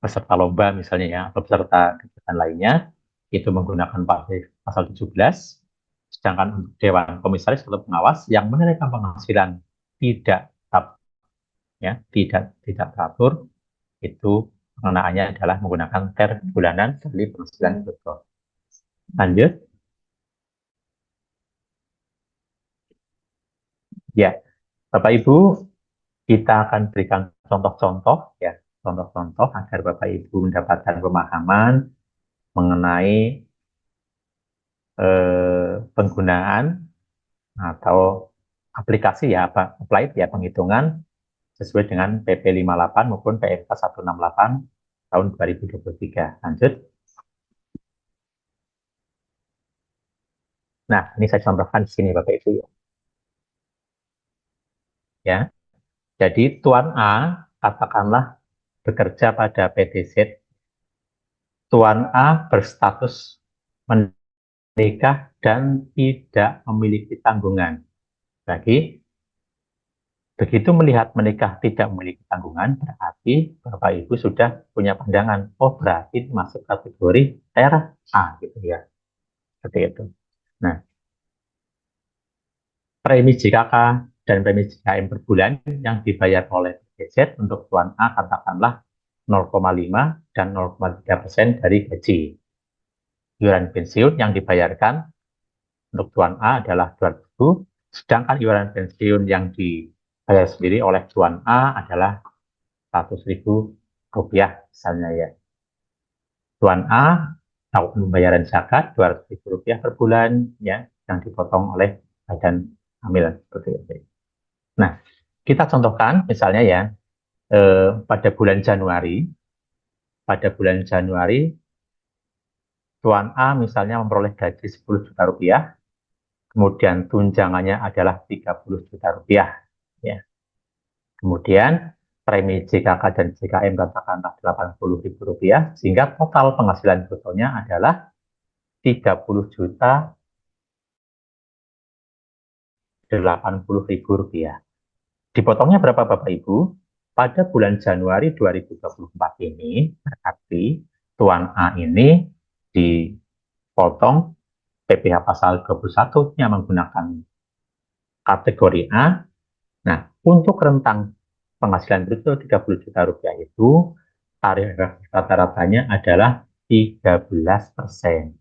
peserta lomba misalnya ya, atau peserta kegiatan lainnya, itu menggunakan pasal 17, sedangkan untuk Dewan Komisaris atau pengawas yang mengenaikan penghasilan tidak tetap, ya, tidak teratur, itu pengenaannya adalah menggunakan per bulanan kali penghasilan bruto. Lanjut. Ya, Bapak Ibu, kita akan berikan contoh-contoh ya, contoh-contoh agar Bapak Ibu mendapatkan pemahaman mengenai penggunaan atau aplikasi ya, applied ya, penghitungan sesuai dengan PP 58 maupun PMK 168 tahun 2023. Lanjut. Nah, ini saya contohkan di sini Bapak Ibu ya. Jadi Tuan A katakanlah bekerja pada PT Z. Tuan A berstatus menikah dan tidak memiliki tanggungan. Bagi begitu melihat menikah tidak memiliki tanggungan, berarti Bapak Ibu sudah punya pandangan, oh berarti masuk kategori RA gitu ya. Seperti itu. Nah, premi JKK dan premi JKM per bulan yang dibayar oleh PJZ untuk Tuan A katakanlah 0,5 dan 0,3% dari gaji. Iuran pensiun yang dibayarkan untuk Tuan A adalah 200.000, sedangkan iuran pensiun yang dibayar sendiri oleh Tuan A adalah 100.000 rupiah misalnya ya. Tuan A tahu pembayaran zakat 200.000 rupiah per bulan ya, yang dipotong oleh badan hamil seperti itu. Nah, kita contohkan misalnya ya, pada bulan Januari Tuan A misalnya memperoleh gaji 10 juta rupiah, kemudian tunjangannya adalah 30 juta rupiah. Ya. Kemudian premi JKK dan JKM katakanlah 80.000 rupiah, sehingga total penghasilan brutonya adalah 30 juta 80.000 rupiah. Dipotongnya berapa Bapak Ibu? Pada bulan Januari 2024 ini, berarti Tuan A ini dipotong PPh pasal 21 yang menggunakan kategori A. Nah, untuk rentang penghasilan bruto 30 juta rupiah itu, tarif rata-ratanya adalah 13%.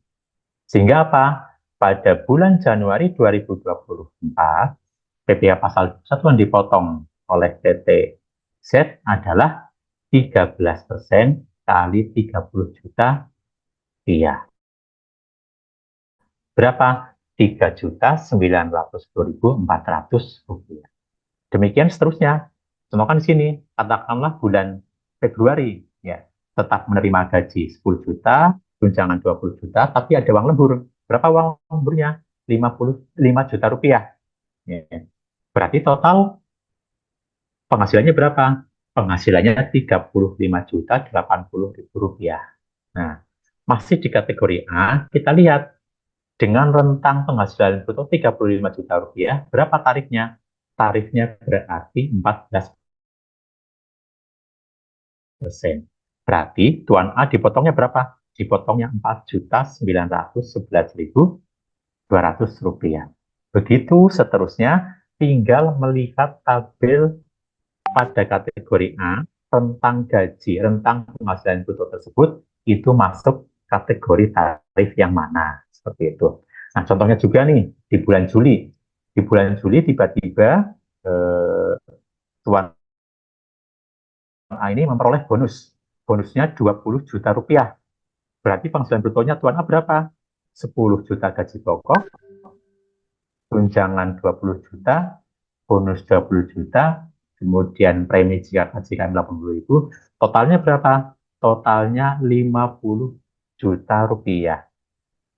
Sehingga apa? Pada bulan Januari 2024, PPh pasal 21 yang dipotong oleh PT Z adalah 13% kali 30 juta rupiah. Berapa? 3.910.400 rupiah. Demikian seterusnya. Contohkan di sini, katakanlah bulan Februari, ya, tetap menerima gaji 10 juta, tunjangan 20 juta, tapi ada uang lembur. Berapa uang lemburnya? 55 juta rupiah. Ya. Berarti total penghasilannya berapa? Penghasilannya 35 juta 80.000 rupiah. Nah, masih di kategori A, kita lihat dengan rentang penghasilan bruto 35 juta rupiah, berapa tarifnya? Tarifnya berarti 14%. Berarti Tuan A dipotongnya berapa? Dipotongnya 4.911.200 rupiah. Begitu seterusnya, tinggal melihat tabel pada kategori A, rentang gaji, rentang penghasilan bruto tersebut, itu masuk kategori tarif yang mana. Seperti itu. Nah, contohnya juga nih, di bulan Juli. Di bulan Juli tiba-tiba Tuan A ini memperoleh bonus. Bonusnya 20 juta rupiah. Berarti penghasilan brutonya Tuan A berapa? 10 juta gaji pokok, tunjangan 20 juta, bonus 20 juta, kemudian premi jika KJKM 80.000, totalnya berapa? Totalnya 50 juta rupiah.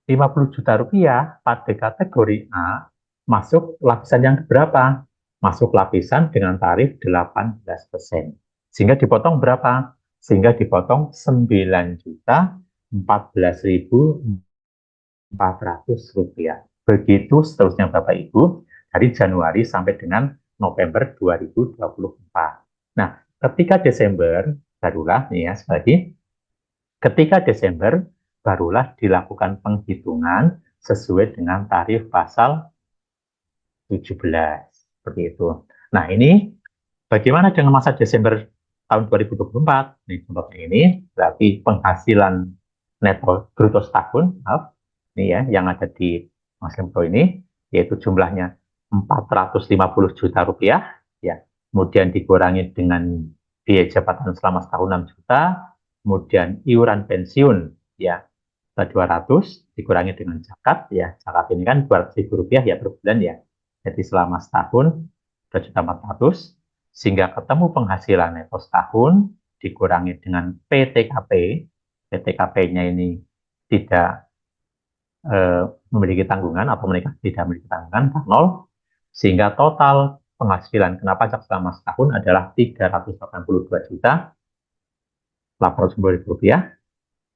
50 juta rupiah pada kategori A masuk lapisan yang berapa? Masuk lapisan dengan tarif 18%. Sehingga dipotong berapa? Sehingga dipotong 9 juta 14.400 rupiah. Begitu seterusnya Bapak Ibu, dari Januari sampai dengan November 2024. Nah, ketika Desember, barulah nih ya, sebagai ketika Desember, barulah dilakukan penghitungan sesuai dengan tarif pasal 17. Seperti itu. Nah, ini bagaimana dengan masa Desember tahun 2024? Nih, contohnya ini, berarti penghasilan neto bruto setahun, maaf, ini ya, yang ada di Mas Lempo ini, yaitu jumlahnya 450 juta rupiah, ya, kemudian dikurangi dengan biaya jabatan selama setahun 6 juta, kemudian iuran pensiun, ya, 200, dikurangi dengan zakat, ya, zakat ini kan 200.000 rupiah ya per bulan ya, jadi selama setahun 2.400.000, sehingga ketemu penghasilan neto setahun, dikurangi dengan PTKP, PTKP-nya ini tidak memiliki tanggungan atau mereka tidak memiliki tanggungan, nol, sehingga total penghasilan kena pajak selama setahun adalah 382 juta 810.000 rupiah.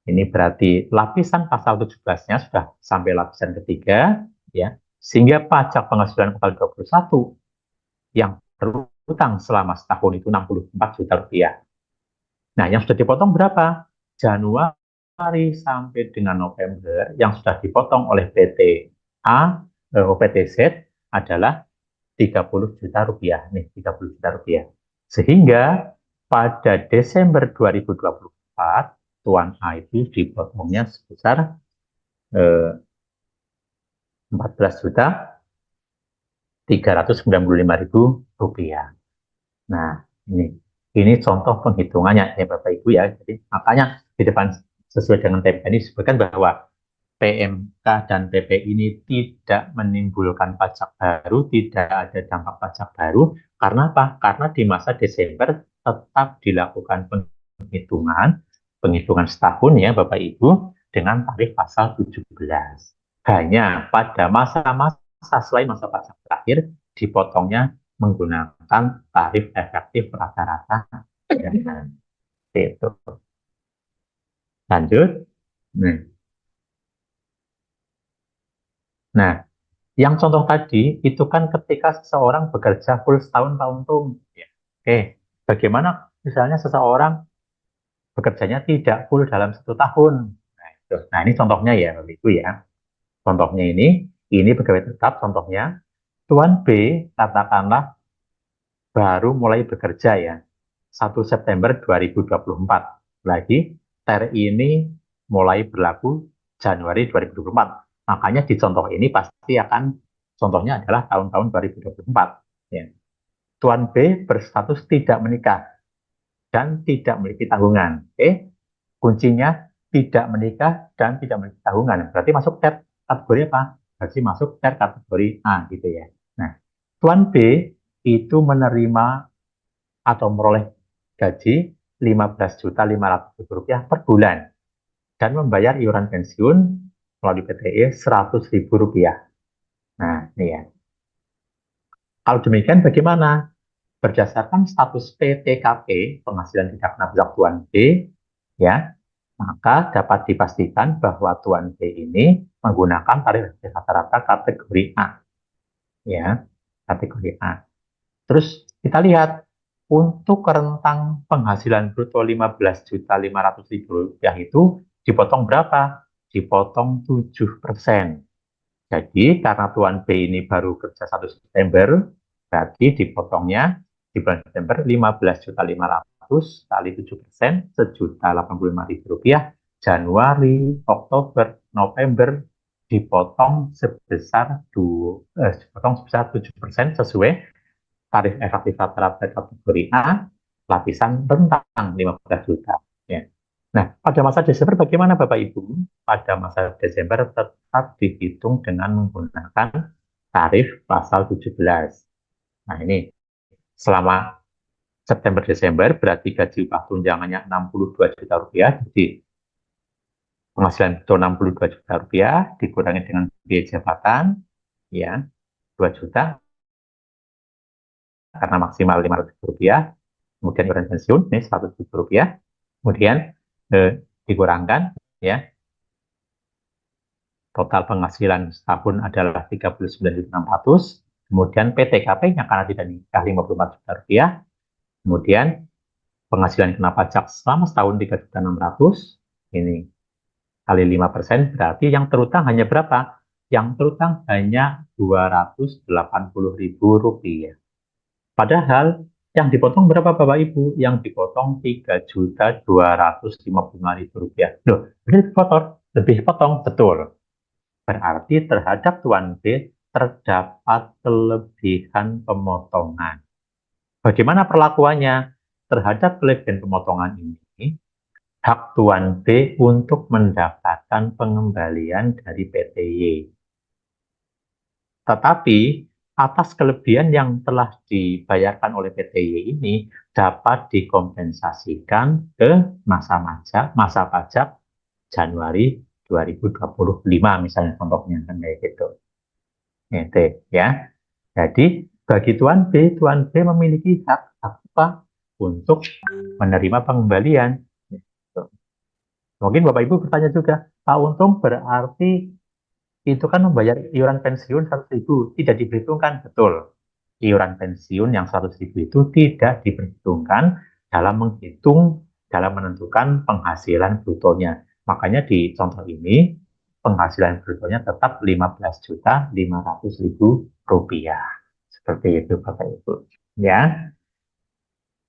Ini berarti lapisan pasal 17-nya sudah sampai lapisan ketiga, ya. Sehingga pajak penghasilan kuartal 21 yang berutang selama setahun itu 64 juta rupiah. Nah, yang sudah dipotong berapa? Januari sampai dengan November yang sudah dipotong oleh PT A, PT Z adalah 30 juta rupiah. Nih, 30 juta rupiah. Sehingga pada Desember 2024, Tuan A itu dipotongnya sebesar 14 juta 395.000 rupiah. Nah, ini contoh penghitungannya ya Bapak Ibu ya. Jadi makanya di depan sesuai dengan TPK ini disebutkan bahwa PMK dan PP ini tidak menimbulkan pajak baru, tidak ada dampak pajak baru. Karena apa? Karena di masa Desember tetap dilakukan penghitungan setahun ya Bapak Ibu dengan tarif pasal 17. Hanya pada masa-masa selain masa pajak terakhir dipotongnya menggunakan tarif efektif rata-rata. Itu. Lanjut. Nah, yang contoh tadi itu kan ketika seseorang bekerja full setahun tahun. Ya. Oke, bagaimana misalnya seseorang bekerjanya tidak full dalam 1 tahun? Nah, ini contohnya ya, Bapak ya. Contohnya ini pegawai tetap contohnya. Tuan B, katakanlah baru mulai bekerja ya, 1 September 2024. Lagi, TER ini mulai berlaku Januari 2024. Makanya di contoh ini pasti akan, contohnya adalah tahun-tahun 2024. Ya. Tuan B berstatus tidak menikah dan tidak memiliki tanggungan. Kuncinya tidak menikah dan tidak memiliki tanggungan. Berarti masuk TER kategori apa? Berarti masuk TER kategori A gitu ya. Nah, Tuan B itu menerima atau meroleh gaji 15.500.000 rupiah per bulan dan membayar iuran pensiun melalui PTE 100.000 rupiah. Nah, ini ya. Kalau demikian bagaimana? Berdasarkan status PTKP, penghasilan tidak kena pajak Tuan B, ya, maka dapat dipastikan bahwa Tuan B ini menggunakan tarif rata-rata kategori A. Ya, kategori A. Terus kita lihat untuk rentang penghasilan bruto 15.500.000 rupiah itu dipotong berapa? Dipotong 7%. Jadi karena Tuan B ini baru kerja 1 September, berarti dipotongnya di bulan September 15.500.000 kali 7%, 1.085.000 rupiah. Januari, Oktober, November dipotong sebesar 7% sesuai tarif efektif rata-rata kategori A, lapisan rentang 15 juta. Ya. Nah, pada masa Desember bagaimana Bapak Ibu? Pada masa Desember tetap dihitung dengan menggunakan tarif pasal 17. Nah, ini selama September-Desember berarti gaji upah tunjangannya 62 juta rupiah, jadi penghasilan itu 62 juta rupiah dikurangi dengan biaya jabatan, ya, 2 juta, karena maksimal 500 rupiah, kemudian iuran pensiun, ini 100 rupiah, kemudian dikurangkan, ya, total penghasilan setahun adalah 39.600, kemudian PTKP-nya karena tidak nikah 54 juta rupiah, kemudian penghasilan kena pajak selama setahun 3.600, ini kali 5%, berarti yang terutang hanya berapa? Yang terutang hanya 280.000 rupiah. Padahal yang dipotong berapa Bapak Ibu? Yang dipotong 3.255.000 rupiah. Loh, lebih potong, betul. Berarti terhadap Tuan B terdapat kelebihan pemotongan. Bagaimana perlakuannya? Terhadap kelebihan pemotongan ini, hak Tuan B untuk mendapatkan pengembalian dari PTY. Tetapi atas kelebihan yang telah dibayarkan oleh PTY ini dapat dikompensasikan ke masa pajak Januari 2025 misalnya contohnya kayak gitu. Itu ya. Jadi bagi Tuan B memiliki hak apa? Untuk menerima pengembalian. Mungkin Bapak Ibu bertanya juga, Pak Untung berarti itu kan membayar iuran pensiun 100.000, tidak diperhitungkan. Betul. Iuran pensiun yang 100.000 itu tidak diperhitungkan dalam menentukan penghasilan brutonya. Makanya di contoh ini, penghasilan brutonya tetap 15.500.000 rupiah. Seperti itu Bapak Ibu. Ya.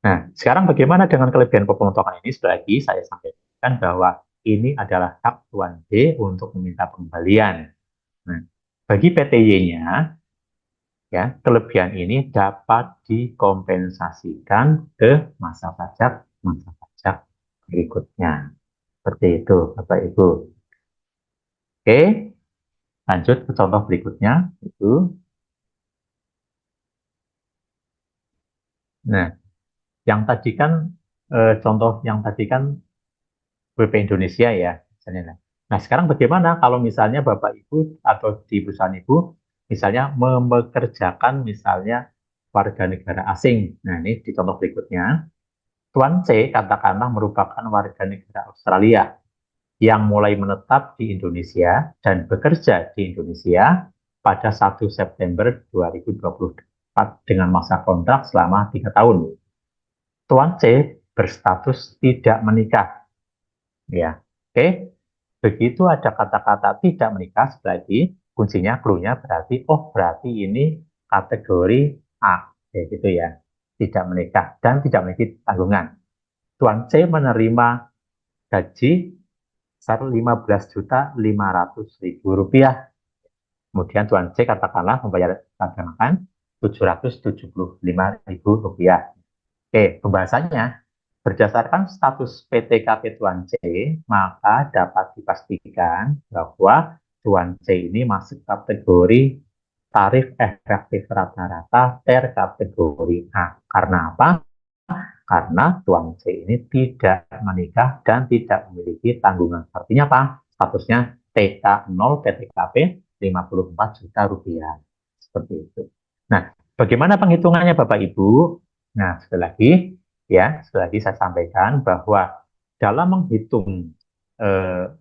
Nah, sekarang bagaimana dengan kelebihan pemotongan ini? Sekali lagi saya sampaikan bahwa ini adalah hak Tuan B untuk meminta pengembalian. Nah, bagi PTY-nya, ya, kelebihan ini dapat dikompensasikan ke masa pajak berikutnya. Seperti itu, Bapak Ibu. Oke, lanjut ke contoh berikutnya. Nah, yang tadi kan contoh yang tadi kan WP Indonesia ya, misalnya. Nah, sekarang bagaimana kalau misalnya Bapak Ibu atau di perusahaan Ibu misalnya mempekerjakan misalnya warga negara asing. Nah, ini di contoh berikutnya. Tuan C katakanlah merupakan warga negara Australia yang mulai menetap di Indonesia dan bekerja di Indonesia pada 1 September 2024 dengan masa kontrak selama 3 tahun. Tuan C berstatus tidak menikah. Ya, oke. Begitu ada kata-kata tidak menikah, lagi kuncinya, clue-nya berarti, oh berarti ini kategori A, kayak gitu ya. Tidak menikah dan tidak memiliki tanggungan. Tuan C menerima gaji sebesar 15.500.000 rupiah. Kemudian Tuan C katakanlah membayar tanggungan 775.000 rupiah. Oke, pembahasannya berdasarkan status PTKP Tuan C, maka dapat dipastikan bahwa Tuan C ini masuk kategori tarif efektif rata-rata kategori A. Karena apa? Karena Tuan C ini tidak menikah dan tidak memiliki tanggungan. Artinya apa? Statusnya TK0 PTKP 54 juta rupiah. Seperti itu. Nah, bagaimana penghitungannya Bapak Ibu? Nah, sekali lagi saya sampaikan bahwa dalam menghitung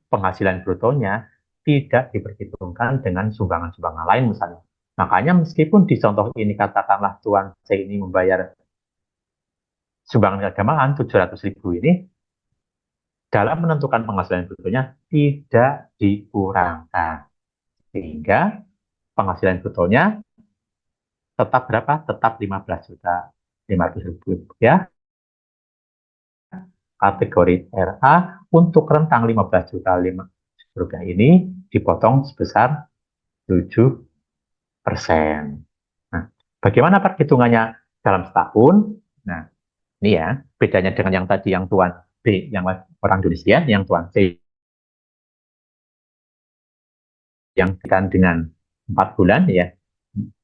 penghasilan brutonya tidak diperhitungkan dengan sumbangan-sumbangan lain misalnya. Makanya meskipun di contoh ini katakanlah Tuan C ini membayar sumbangan keagamaan 700.000 ini dalam menentukan penghasilan brutonya tidak dikurangkan. Sehingga penghasilan brutonya tetap berapa? Tetap 15.500.000 rupiah. Kategori RA untuk rentang 15 juta rupiah ini dipotong sebesar 7%. Nah, bagaimana perhitungannya dalam setahun? Nah, ini ya, bedanya dengan yang tadi yang Tuan B, yang orang Indonesia, yang Tuan C yang dikatakan dengan 4 bulan ya,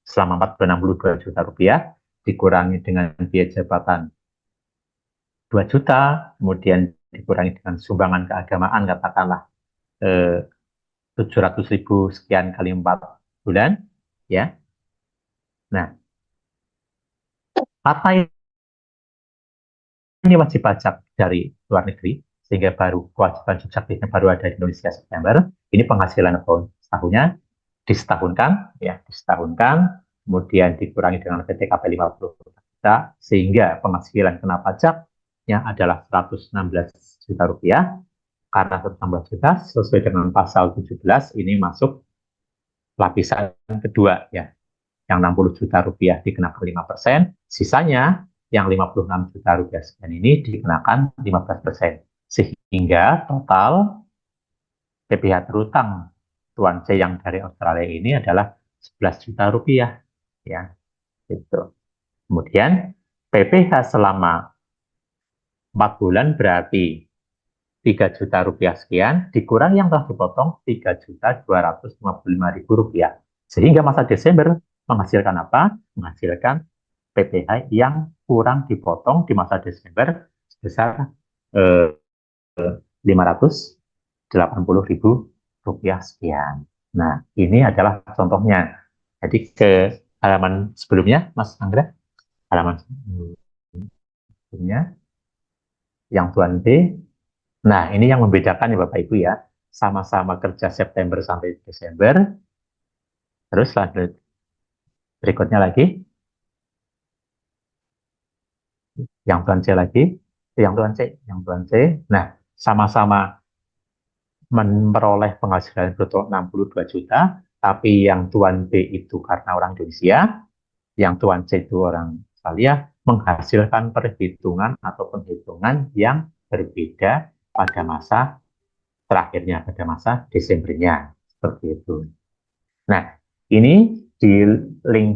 selama 4 bulan 62 juta rupiah, dikurangi dengan biaya jabatan 2 juta, kemudian dikurangi dengan sumbangan keagamaan, katakanlah 700.000 sekian kali 4 bulan, ya. Nah, apa ini wajib pajak dari luar negeri, sehingga baru kewajiban subjektifnya baru ada di Indonesia September. Ini penghasilan setahunnya disetahunkan, ya, disetahunkan, kemudian dikurangi dengan PTKP 50 juta, sehingga penghasilan kena pajaknya adalah 116 juta rupiah. Karena 116 juta sesuai dengan pasal 17 ini masuk lapisan kedua, ya, yang 60 juta rupiah dikenakan 5%, sisanya yang 56 juta rupiah sekian ini dikenakan 15%. Sehingga total PPh terutang Tuan C yang dari Australia ini adalah 11 juta rupiah. Ya, gitu. Kemudian PPh selama 4 bulan berarti 3 juta rupiah sekian, dikurang yang telah dipotong 3.255.000 rupiah. Sehingga masa Desember menghasilkan apa? Menghasilkan PPh yang kurang dipotong di masa Desember sebesar 580.000 rupiah sekian. Nah, ini adalah contohnya. Jadi ke halaman sebelumnya, Mas Anggra, halaman sebelumnya, yang Tuan B, Nah, ini yang membedakan ya Bapak Ibu ya. Sama-sama kerja September sampai Desember. Terus lanjut berikutnya lagi. Yang Tuan C lagi. Yang Tuan C. Yang Tuan C. Nah, sama-sama memperoleh penghasilan bruto 62 juta, tapi yang Tuan B itu karena orang Indonesia, yang Tuan C itu orang Australia, menghasilkan perhitungan atau penghitungan yang berbeda pada masa terakhirnya, pada masa Desembernya. Seperti itu. Nah, ini di link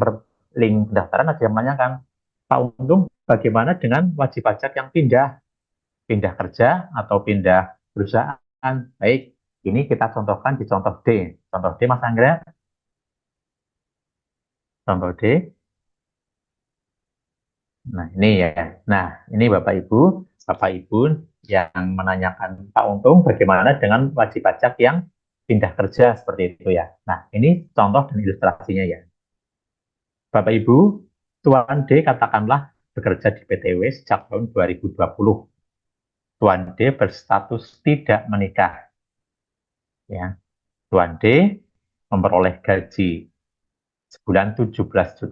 pendaftaran ada yang menanyakan, Pak Untung, bagaimana dengan wajib pajak yang pindah kerja atau pindah perusahaan? Baik, ini kita contohkan di contoh D. Contoh D, Mas Anggra. Contoh D. Nah, ini ya. Nah, ini Bapak Ibu yang menanyakan Pak Untung bagaimana dengan wajib pajak yang pindah kerja seperti itu ya. Nah, ini contoh dan ilustrasinya ya. Bapak Ibu, Tuan D katakanlah bekerja di PTW sejak tahun 2020. Tuan D berstatus tidak menikah. Ya. Tuan D memperoleh gaji sebulan 17.500.000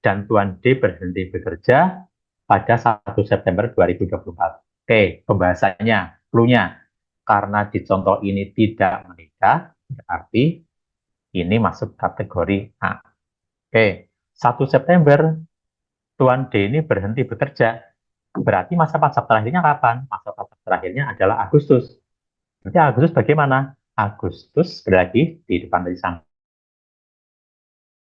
dan Tuan D berhenti bekerja pada 1 September 2024. Oke, pembahasannya, clue-nya. Karena di contoh ini tidak menikah, berarti ini masuk kategori A. Oke, 1 September Tuan D ini berhenti bekerja. Berarti masa pajak terakhirnya kapan? Masa pajak terakhirnya adalah Agustus. Berarti Agustus bagaimana? Agustus, berarti di depan tadi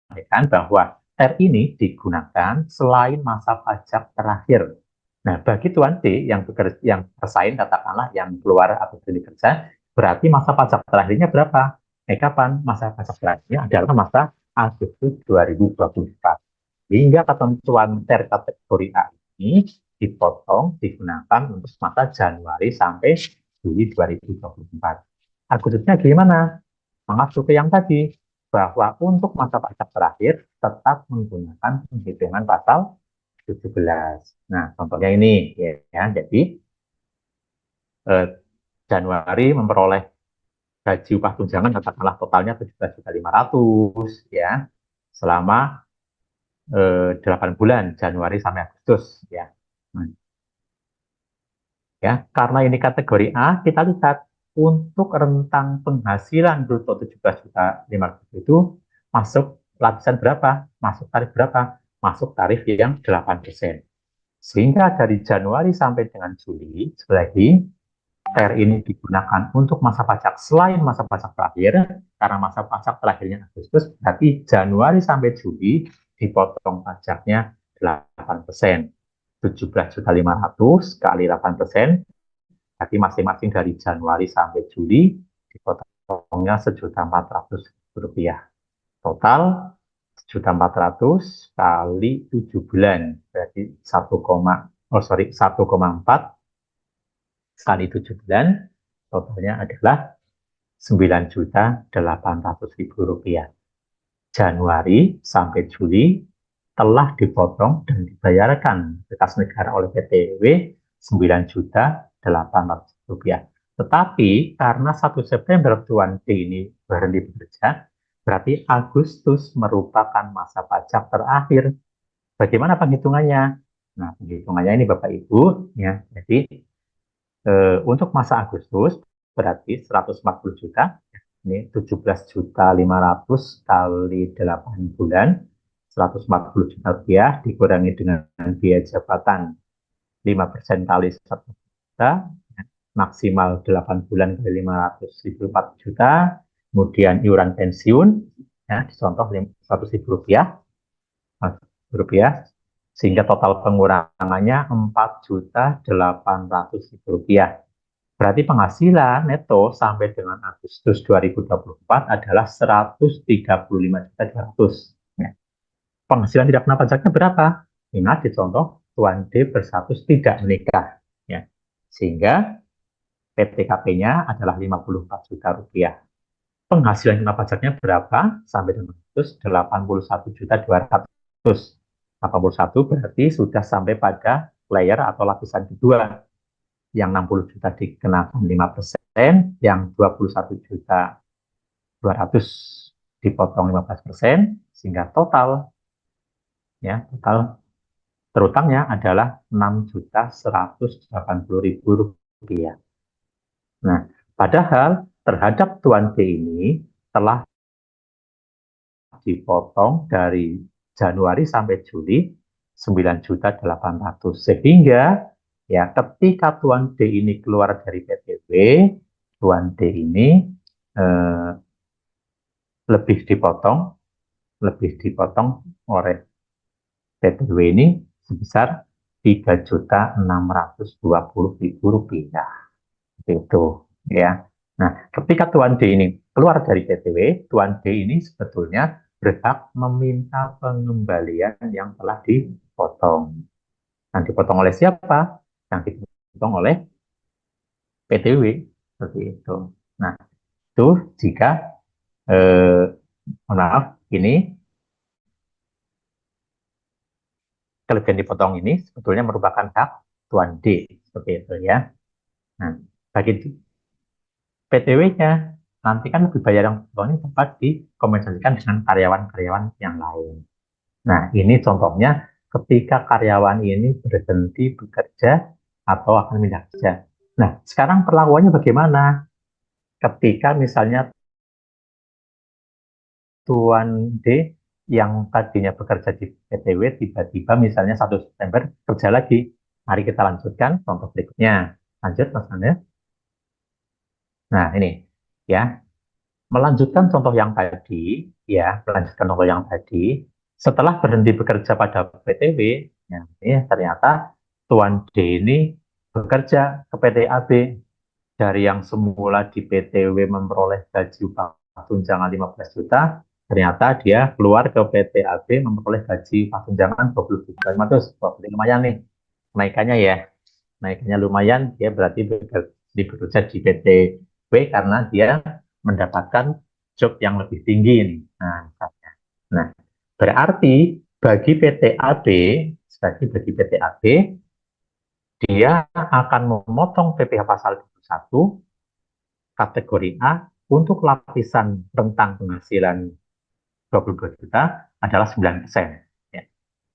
sampaikan bahwa R ini digunakan selain masa pajak terakhir. Nah, bagi Tuan D yang bekerja, yang resign, katakanlah yang keluar atau berhenti kerja, berarti masa pajak terakhirnya berapa? Kapan? Masa pajak terakhirnya adalah masa Agustus 2024. Hingga ketentuan TER kategori A ini dipotong, digunakan untuk masa Januari sampai Juli 2024. Agustusnya gimana? Mengacu ke yang tadi, bahwa untuk masa pajak terakhir tetap menggunakan penghitungan pasal 17. Nah, contohnya ini ya. Jadi Januari memperoleh gaji upah tunjangan katakanlah totalnya 17.500.000 ya selama 8 bulan Januari sampai Agustus ya. Nah, ya, karena ini kategori A, kita lihat untuk rentang penghasilan bruto 17.500.000 itu masuk lapisan berapa? Masuk tarif berapa? Masuk tarif yang 8%. Sehingga dari Januari sampai dengan Juli, sekali lagi, TER ini digunakan untuk masa pajak selain masa pajak terakhir, karena masa pajak terakhirnya Agustus, berarti Januari sampai Juli dipotong pajaknya 8%. 17.500.000 kali 8%, berarti masing-masing dari Januari sampai Juli dipotongnya Rp1.400.000. Total 1.400.000 kali 7 bulan, berarti 1,4 kali 7 bulan, totalnya adalah Rp9.800.000. Januari sampai Juli telah dipotong dan dibayarkan bekas negara oleh PTW Rp9.800.000. Tetapi karena 1 September Tuan D ini berhenti bekerja, berarti Agustus merupakan masa pajak terakhir. Bagaimana penghitungannya? Nah, penghitungannya ini Bapak Ibu ya. Jadi untuk masa Agustus berarti 140 juta. Ini 17.500.000 kali 8 bulan, 140 juta rupiah dikurangi dengan biaya jabatan 5% kali 1 juta, maksimal 8 bulan kali 500.000 4 juta, kemudian iuran pensiun, ya, dicontoh 100.000 rupiah, sehingga total pengurangannya 4.800.000 rupiah. Berarti penghasilan neto sampai dengan Agustus 2024 adalah 135.200. Ya. Penghasilan tidak kena pajaknya berapa? Ingat di contoh Tuan D berstatus tidak menikah. Ya. Sehingga PTKP-nya adalah 54 juta rupiah. Penghasilan kena pajaknya berapa? Sampai dengan Agustus 81.200. 81 berarti sudah sampai pada layer atau lapisan kedua. yang 60 juta dikenakan 5%, yang 21.200.000 dipotong 15%, sehingga total terutangnya adalah 6.180.000 rupiah. Nah, padahal terhadap Tuan D ini telah dipotong dari Januari sampai Juli 9.800.000, sehingga ya ketika Tuan D ini keluar dari PTW, Tuan D ini lebih dipotong oleh PTW ini sebesar 3.620.000 rupiah. Itu ya. Nah, ketika Tuan D ini keluar dari PTW, Tuan D ini sebetulnya berhak meminta pengembalian yang telah dipotong. Yang dipotong oleh siapa? Yang dipotong oleh PTW, seperti itu. Nah, itu jika maaf, ini kelebihan dipotong ini sebetulnya merupakan hak Tuan D, seperti itu ya. Nah, bagi PTW-nya nanti kan lebih bayar yang ini dapat dikomersialkan dengan karyawan-karyawan yang lain. Nah, ini contohnya ketika karyawan ini berhenti bekerja atau akan pindah kerja. Nah, sekarang perlakuannya bagaimana? Ketika misalnya Tuan D yang tadinya bekerja di PTW tiba-tiba misalnya 1 September kerja lagi. Mari kita lanjutkan contoh berikutnya. Lanjut, Mas Anda. Nah, ini ya. Melanjutkan contoh yang tadi, setelah berhenti bekerja pada PTW, ya, ini ternyata Tuan D ini bekerja ke PT AB dari yang semula di PTW memperoleh gaji upah tunjangan 15 juta, ternyata dia keluar ke PT AB memperoleh gaji upah tunjangan 20 juta 500. Lumayan nih kenaikannya ya. Kenaikannya lumayan, dia berarti bekerja di PTW karena dia mendapatkan job yang lebih tinggi ini. Nah, berarti bagi PTAB, dia akan memotong PPh pasal 21 kategori A untuk lapisan rentang penghasilan 22 juta adalah 9%. Ya.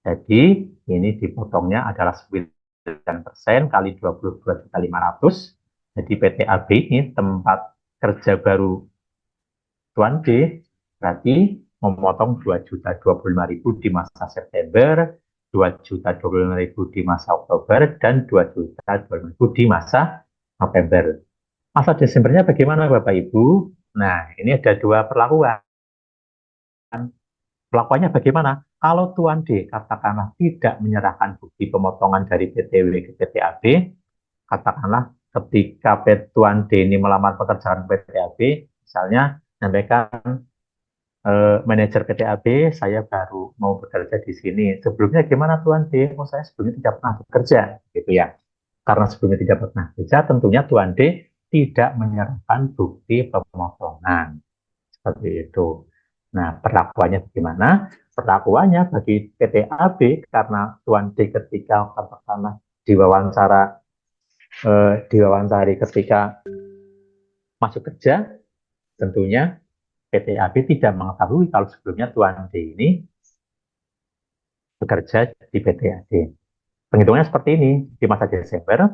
Jadi ini dipotongnya adalah 9% kali 22.500. Jadi PTAB ini tempat kerja baru Tuan D berarti memotong 2.025.000 di masa September, 2.025.000 di masa Oktober, dan 2.025.000 di masa November. Masa Desembernya bagaimana Bapak Ibu? Nah, ini ada dua perlakuan. Perlakuannya bagaimana? Kalau Tuan D katakanlah tidak menyerahkan bukti pemotongan dari PTW ke PTAB, katakanlah ketika Tuan D ini melamar pekerjaan PTAB, misalnya menyampaikan manajer PTAB, saya baru mau bekerja di sini. Sebelumnya gimana Tuan D? Oh, saya sebelumnya tidak pernah bekerja, gitu ya. Karena sebelumnya tidak pernah bekerja, tentunya Tuan D tidak menyerahkan bukti pemotongan. Seperti itu. Nah, perlakuannya bagaimana? Perlakuannya bagi PTAB karena Tuan D ketika katakanlah diwawancari ketika masuk kerja, tentunya PTAB tidak mengetahui kalau sebelumnya Tuan D ini bekerja di PTAB. Penghitungannya seperti ini, di masa Desember,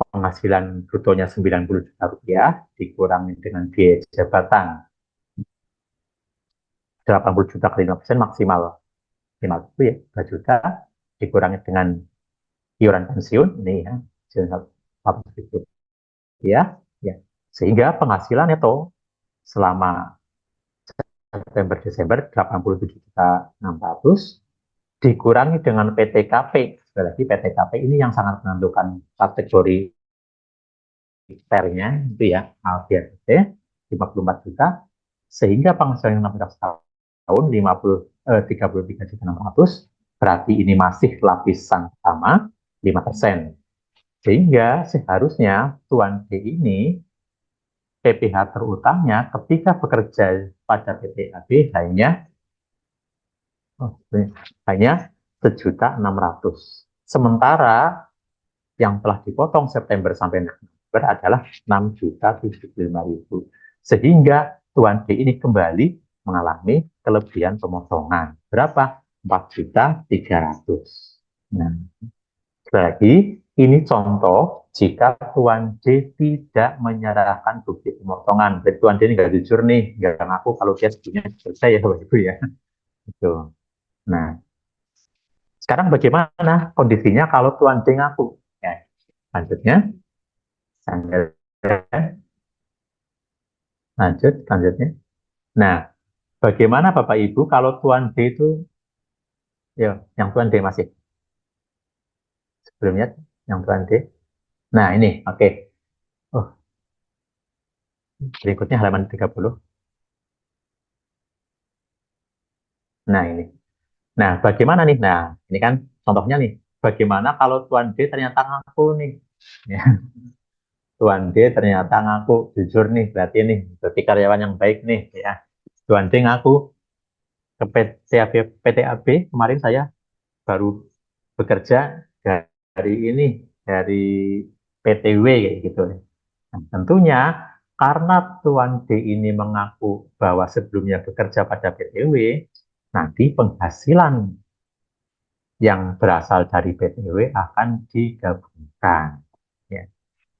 penghasilan brutonya 90 juta rupiah, dikurangi dengan biaya jabatan 80 juta kali 5% maksimal 5 ya, 2 juta, dikurangi dengan iuran pensiun, ini ya, 100 ribu rupiah, ya. Sehingga penghasilan neto selama September-Desember 87.600 dikurangi dengan PTKP. Sekali lagi PTKP ini yang sangat menentukan kategori pernya itu ya, ABRT 54 juta, sehingga penghasilan 16 tahun 33.600, berarti ini masih lapisan pertama 5%. Sehingga seharusnya Tuan D ini PPh terutangnya ketika bekerja pada PTAB hanya 1.600.000. Sementara yang telah dipotong September sampai November adalah 6.075.000. Sehingga Tuan D ini kembali mengalami kelebihan pemotongan. Berapa? 4.300.000. Nah, lagi, ini contoh jika Tuan D tidak menyerahkan bukti pemotongan. Jadi Tuan D ini nggak jujur nih, nggak ngaku kalau dia sebelumnya selesai ya Bapak Ibu ya. Itu. Nah, sekarang bagaimana kondisinya kalau Tuan D ngaku? Ya, lanjutnya, lanjutnya. Nah, bagaimana Bapak Ibu kalau Tuan D itu, ya, yang Tuan D masih sebelumnya, yang Tuan D. Nah, ini, oke. Oh, berikutnya halaman 30. Nah, ini. Nah, bagaimana nih? Nah, ini kan contohnya nih. Bagaimana kalau Tuan D ternyata ngaku nih? Ya, Tuan D ternyata ngaku jujur nih, berarti nih, berarti karyawan yang baik nih, ya. Tuan D ngaku ke PTAB, kemarin saya baru bekerja dari ini, dari PTW kayak gitu. Nah, tentunya karena Tuan D ini mengaku bahwa sebelumnya bekerja pada PTW, nanti penghasilan yang berasal dari PTW akan digabungkan. Ya.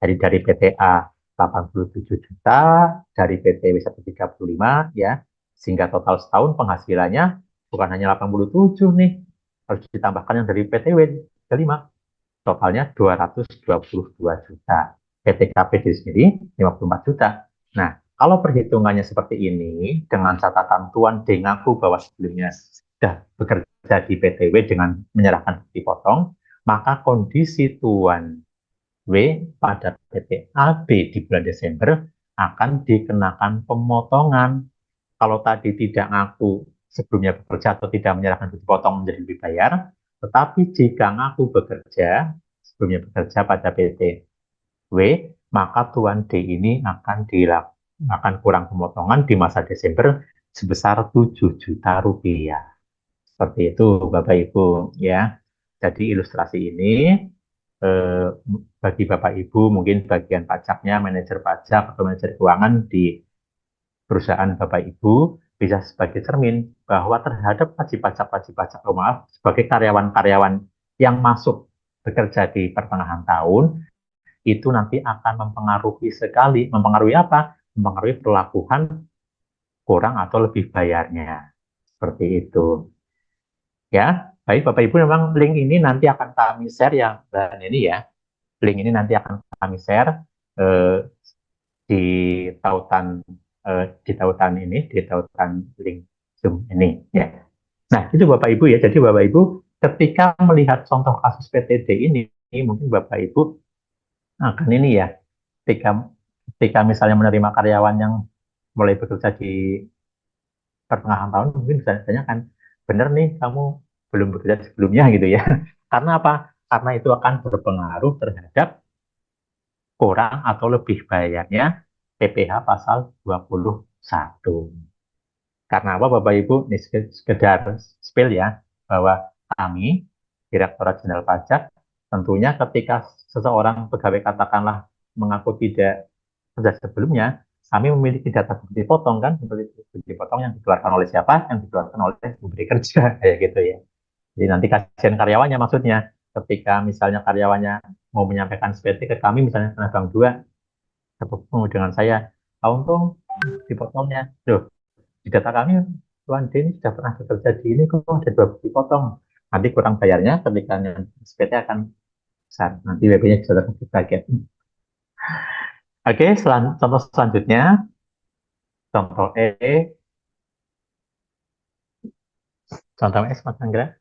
Jadi dari PTA 87 juta, dari PTW 135, ya, sehingga total setahun penghasilannya bukan hanya 87 nih, harus ditambahkan yang dari PTW kelima, totalnya 222 juta. PTKP di sendiri 54 juta. Nah, kalau perhitungannya seperti ini, dengan catatan Tuan D ngaku bahwa sebelumnya sudah bekerja di PTW dengan menyerahkan dipotong, maka kondisi Tuan W pada PTAB di bulan Desember akan dikenakan pemotongan. Kalau tadi tidak ngaku sebelumnya bekerja atau tidak menyerahkan dipotong menjadi lebih bayar, tetapi jika ngaku bekerja, sebelumnya bekerja pada PTW, maka Tuan D ini akan kurang pemotongan di masa Desember sebesar 7 juta rupiah. Seperti itu, Bapak Ibu, ya. Jadi ilustrasi ini bagi Bapak Ibu mungkin bagian pajaknya, manajer pajak atau manajer keuangan di perusahaan Bapak Ibu bisa sebagai cermin bahwa terhadap wajib pajak, maaf, sebagai karyawan-karyawan yang masuk bekerja di pertengahan tahun, itu nanti akan mempengaruhi sekali, mempengaruhi apa? Mempengaruhi perlakuan kurang atau lebih bayarnya. Seperti itu. Ya, baik Bapak Ibu, memang link ini nanti akan kami share ya, dan ini ya, link ini nanti akan kami share eh, di tautan di tautan link Zoom ini ya. Nah, itu Bapak Ibu ya. Jadi Bapak Ibu ketika melihat contoh kasus PTD ini mungkin Bapak Ibu akan ini ya, ketika ketika misalnya menerima karyawan yang mulai bekerja di pertengahan tahun, mungkin bisa ditanyakan, benar nih kamu belum bekerja sebelumnya gitu ya. Karena apa? Karena itu akan berpengaruh terhadap kurang atau lebih bayarnya PPh pasal 21. Karena apa Bapak Ibu? Ini sekedar spill ya, bahwa kami, Direktorat Jenderal Pajak, tentunya ketika seseorang pegawai katakanlah mengaku tidak kerja sebelumnya, kami memiliki data bukti potong kan, bukti potong yang dikeluarkan oleh siapa? Yang dikeluarkan oleh pemberi kerja, kayak gitu ya. Jadi nanti kasihan karyawannya maksudnya, ketika misalnya karyawannya mau menyampaikan SPT ke kami, misalnya karena Bank 2, ketemu dengan saya, tahu untung dipotongnya. Loh, di data kami, Tuan D ini sudah pernah bekerja di ini, kok ada 2 dipotong. Nanti kurang bayarnya ketika SPT akan besar. Nanti WP-nya bisa terkejut kaget. Oke, contoh selanjutnya, contoh E, contoh S, Mas Anggra.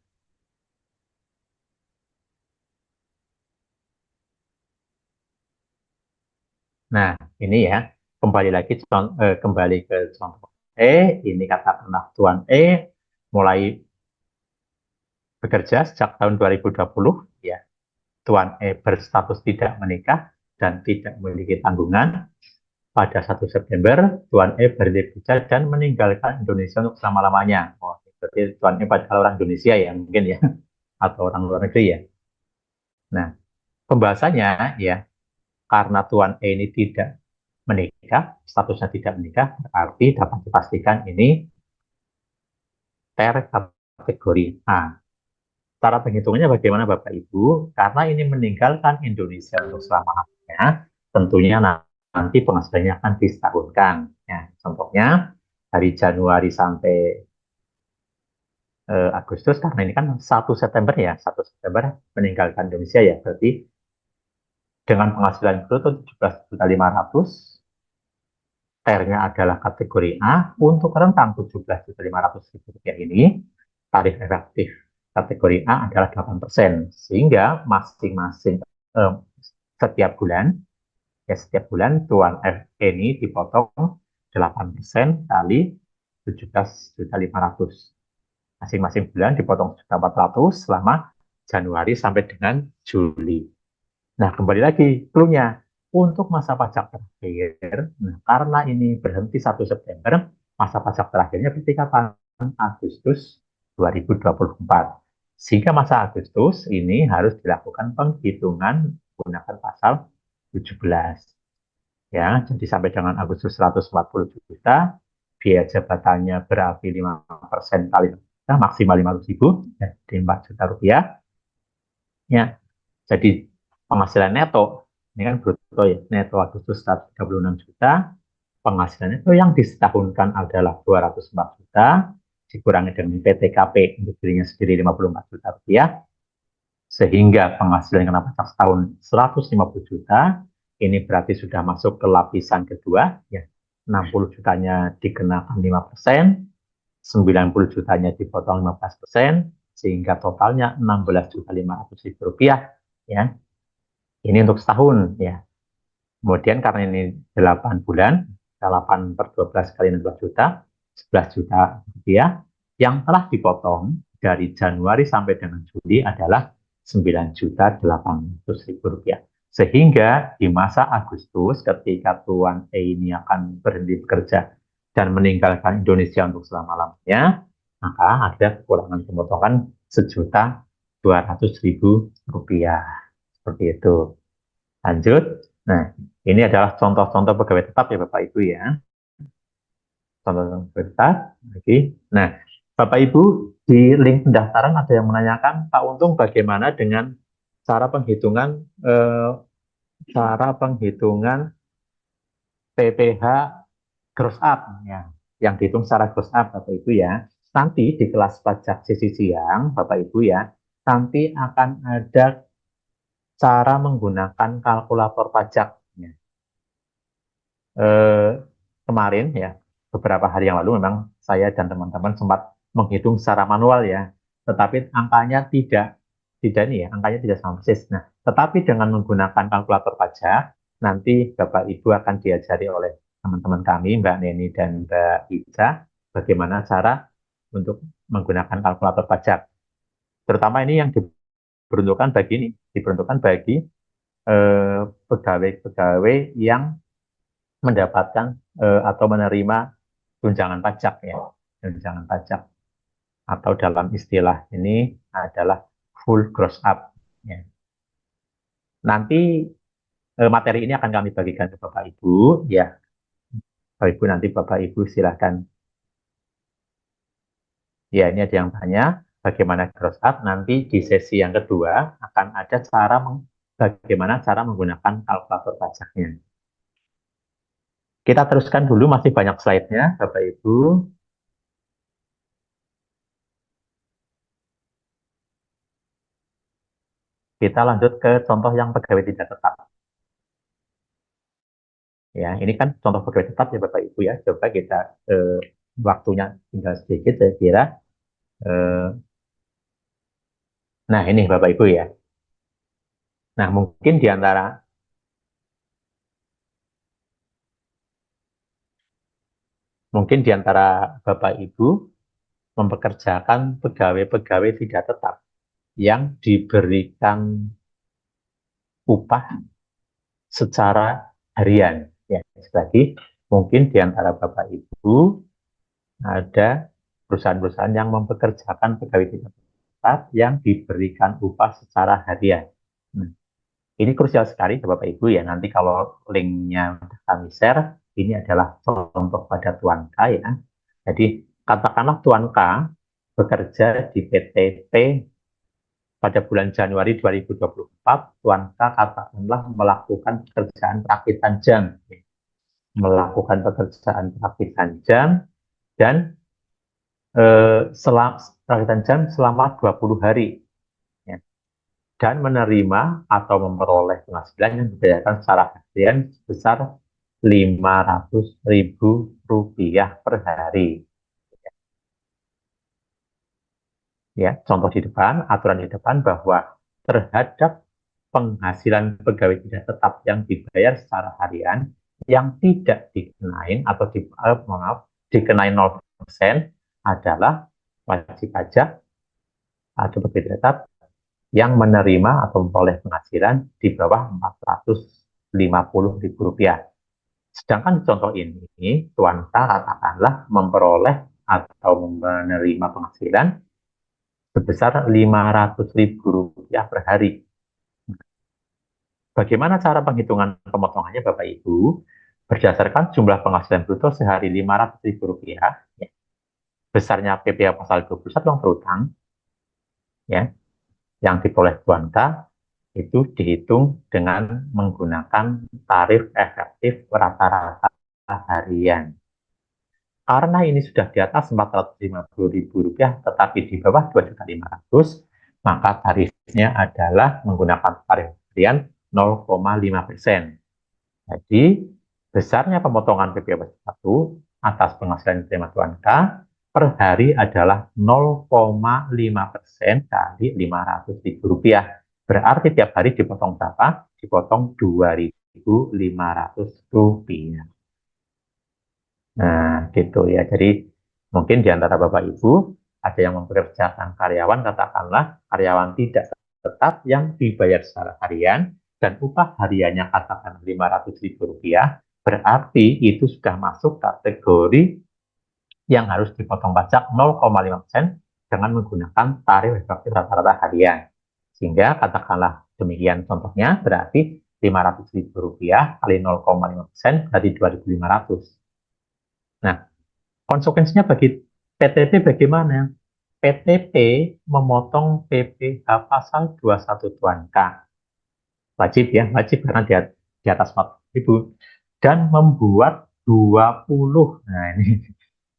Nah, ini ya, kembali ke contoh E, ini katakanlah Tuan E mulai bekerja sejak tahun 2020, ya. Tuan E berstatus tidak menikah dan tidak memiliki tanggungan. Pada 1 September, Tuan E berhenti bekerja dan meninggalkan Indonesia untuk selama-lamanya. Oh, berarti Tuan E padahal orang Indonesia ya, mungkin ya, atau orang luar negeri ya. Nah, pembahasannya ya, karena Tuan E ini tidak menikah, statusnya tidak menikah, berarti dapat dipastikan ini kategori A. Cara penghitungannya bagaimana Bapak Ibu? Karena ini meninggalkan Indonesia untuk selama-lamanya, tentunya nanti penghasilannya akan disetahunkan. Ya, contohnya dari Januari sampai Agustus, karena ini kan 1 September ya, 1 September meninggalkan Indonesia ya, berarti dengan penghasilan bruto 17.500.000, TER-nya adalah kategori A, untuk rentang 17.500.000 rupiah ini, tarif efektif kategori A adalah 8%, sehingga masing-masing setiap bulan, ya setiap bulan Tuan F ini dipotong 8% kali 17.500.000. Masing-masing bulan dipotong 1.400.000 selama Januari sampai dengan Juli. Nah, kembali lagi clue-nya. Untuk masa pajak terakhir, nah, karena ini berhenti 1 September, masa pajak terakhirnya berarti kapan? Agustus 2024. Sehingga masa Agustus ini harus dilakukan penghitungan menggunakan pasal 17. Ya, jadi sampai dengan Agustus 140 juta, biaya jabatannya berarti 5% kali maksimal 500.000, jadi 4 juta rupiah. Ya, jadi penghasilan neto, ini kan bruto ya, neto Agustus 136 juta, penghasilan itu yang disetahunkan adalah 204 juta, dikurangi dengan PTKP untuk dirinya sendiri 54 juta rupiah, sehingga penghasilan kena pajak setahun 150 juta, ini berarti sudah masuk ke lapisan kedua, ya, 60 jutanya dikenakan 5%, 90 jutanya dipotong 15%, sehingga totalnya 16.500.000 rupiah, ya. Ini untuk setahun, ya. Kemudian karena ini 8 bulan, 8 per 12 kali 16 juta, 11 juta rupiah, yang telah dipotong dari Januari sampai dengan Juli adalah 9.800.000 rupiah. Sehingga di masa Agustus ketika Tuan E ini akan berhenti bekerja dan meninggalkan Indonesia untuk selama-lamanya, maka ada kekurangan pemotongan 1.200.000 rupiah. Seperti itu. Lanjut. Nah, ini adalah contoh-contoh pegawai tetap ya Bapak Ibu ya. Contoh-contoh pegawai tetap. Lagi. Nah, Bapak Ibu di link pendaftaran ada yang menanyakan, Pak Untung bagaimana dengan cara penghitungan PPh gross up ya, yang dihitung secara gross up Bapak Ibu ya. Nanti di kelas pajak sesi siang Bapak Ibu ya, nanti akan ada cara menggunakan kalkulator pajak. Ya. Kemarin ya, beberapa hari yang lalu memang saya dan teman-teman sempat menghitung secara manual ya, tetapi angkanya tidak ini ya, angkanya tidak sama persis. Nah, tetapi dengan menggunakan kalkulator pajak, nanti Bapak Ibu akan diajari oleh teman-teman kami, Mbak Neni dan Mbak Ica, bagaimana cara untuk menggunakan kalkulator pajak. Terutama ini yang diperuntukkan bagi pegawai-pegawai yang mendapatkan atau menerima tunjangan pajak ya, tunjangan pajak, atau dalam istilah ini adalah full gross up. Ya. Nanti materi ini akan kami bagikan ke Bapak Ibu ya. Bapak Ibu nanti Bapak Ibu silahkan. Ya, ini ada yang tanya bagaimana gross up. Nanti di sesi yang kedua akan ada bagaimana cara menggunakan kalkulator pajaknya. Kita teruskan dulu, masih banyak slide-nya Bapak Ibu. Kita lanjut ke contoh yang pegawai tidak tetap. Ya, ini kan contoh pegawai tetap ya Bapak Ibu ya. Coba kita waktunya tinggal sedikit saya kira. Nah, ini Bapak Ibu ya. Nah, mungkin di antara Bapak Ibu mempekerjakan pegawai-pegawai tidak tetap yang diberikan upah secara harian. Ya, lagi mungkin di antara Bapak Ibu ada perusahaan-perusahaan yang mempekerjakan pegawai tidak tetap yang diberikan upah secara harian. Nah, Ini krusial sekali Bapak Ibu ya. Nanti kalau linknya kami share, ini adalah contoh pada Tuan K ya. Jadi katakanlah Tuan K bekerja di PTP pada bulan Januari 2024, Tuan K katakanlah melakukan pekerjaan perakitan jam. Melakukan pekerjaan perakitan jam dan perakitan jam selama 20 hari. Ya. Dan menerima atau memperoleh penghasilan yang dibayarkan secara harian sebesar Rp500.000 per hari. Ya, contoh di depan, aturan di depan bahwa terhadap penghasilan pegawai tidak tetap yang dibayar secara harian yang tidak dikenai atau dikenai 0% adalah wajib pajak atau pegawai tidak tetap yang menerima atau memperoleh penghasilan di bawah Rp450.000. Sedangkan contoh ini, Tuan K katakanlah memperoleh atau menerima penghasilan sebesar Rp500.000 per hari. Bagaimana cara penghitungan pemotongannya Bapak Ibu? Berdasarkan jumlah penghasilan bruto sehari Rp500.000, ya, besarnya PPh pasal 21 yang terutang, ya, yang diperoleh Tuan K, itu dihitung dengan menggunakan tarif efektif rata-rata harian. Karena ini sudah di atas Rp450.000 tetapi di bawah Rp2.500.000, maka tarifnya adalah menggunakan tarif harian 0,5%. Jadi, besarnya pemotongan PPh 1 atas penghasilan diterima Tuan K per hari adalah 0,5% kali Rp500.000. Berarti tiap hari dipotong berapa? Dipotong Rp2.500. Nah, gitu ya. Jadi mungkin di antara Bapak Ibu ada yang mempekerjakan karyawan, katakanlah karyawan tidak tetap yang dibayar secara harian dan upah hariannya katakan Rp500.000, berarti itu sudah masuk kategori yang harus dipotong pajak 0,5% dengan menggunakan tarif efektif rata-rata harian. Sehingga katakanlah demikian contohnya, berarti Rp500.000 kali 0,5% berarti Rp2.500. Nah, konsekuensinya bagi PTP bagaimana? PTP memotong PPh pasal 21 Tuan K. Wajib ya, wajib karena di atas 4.000. Dan membuat 20. Nah, ini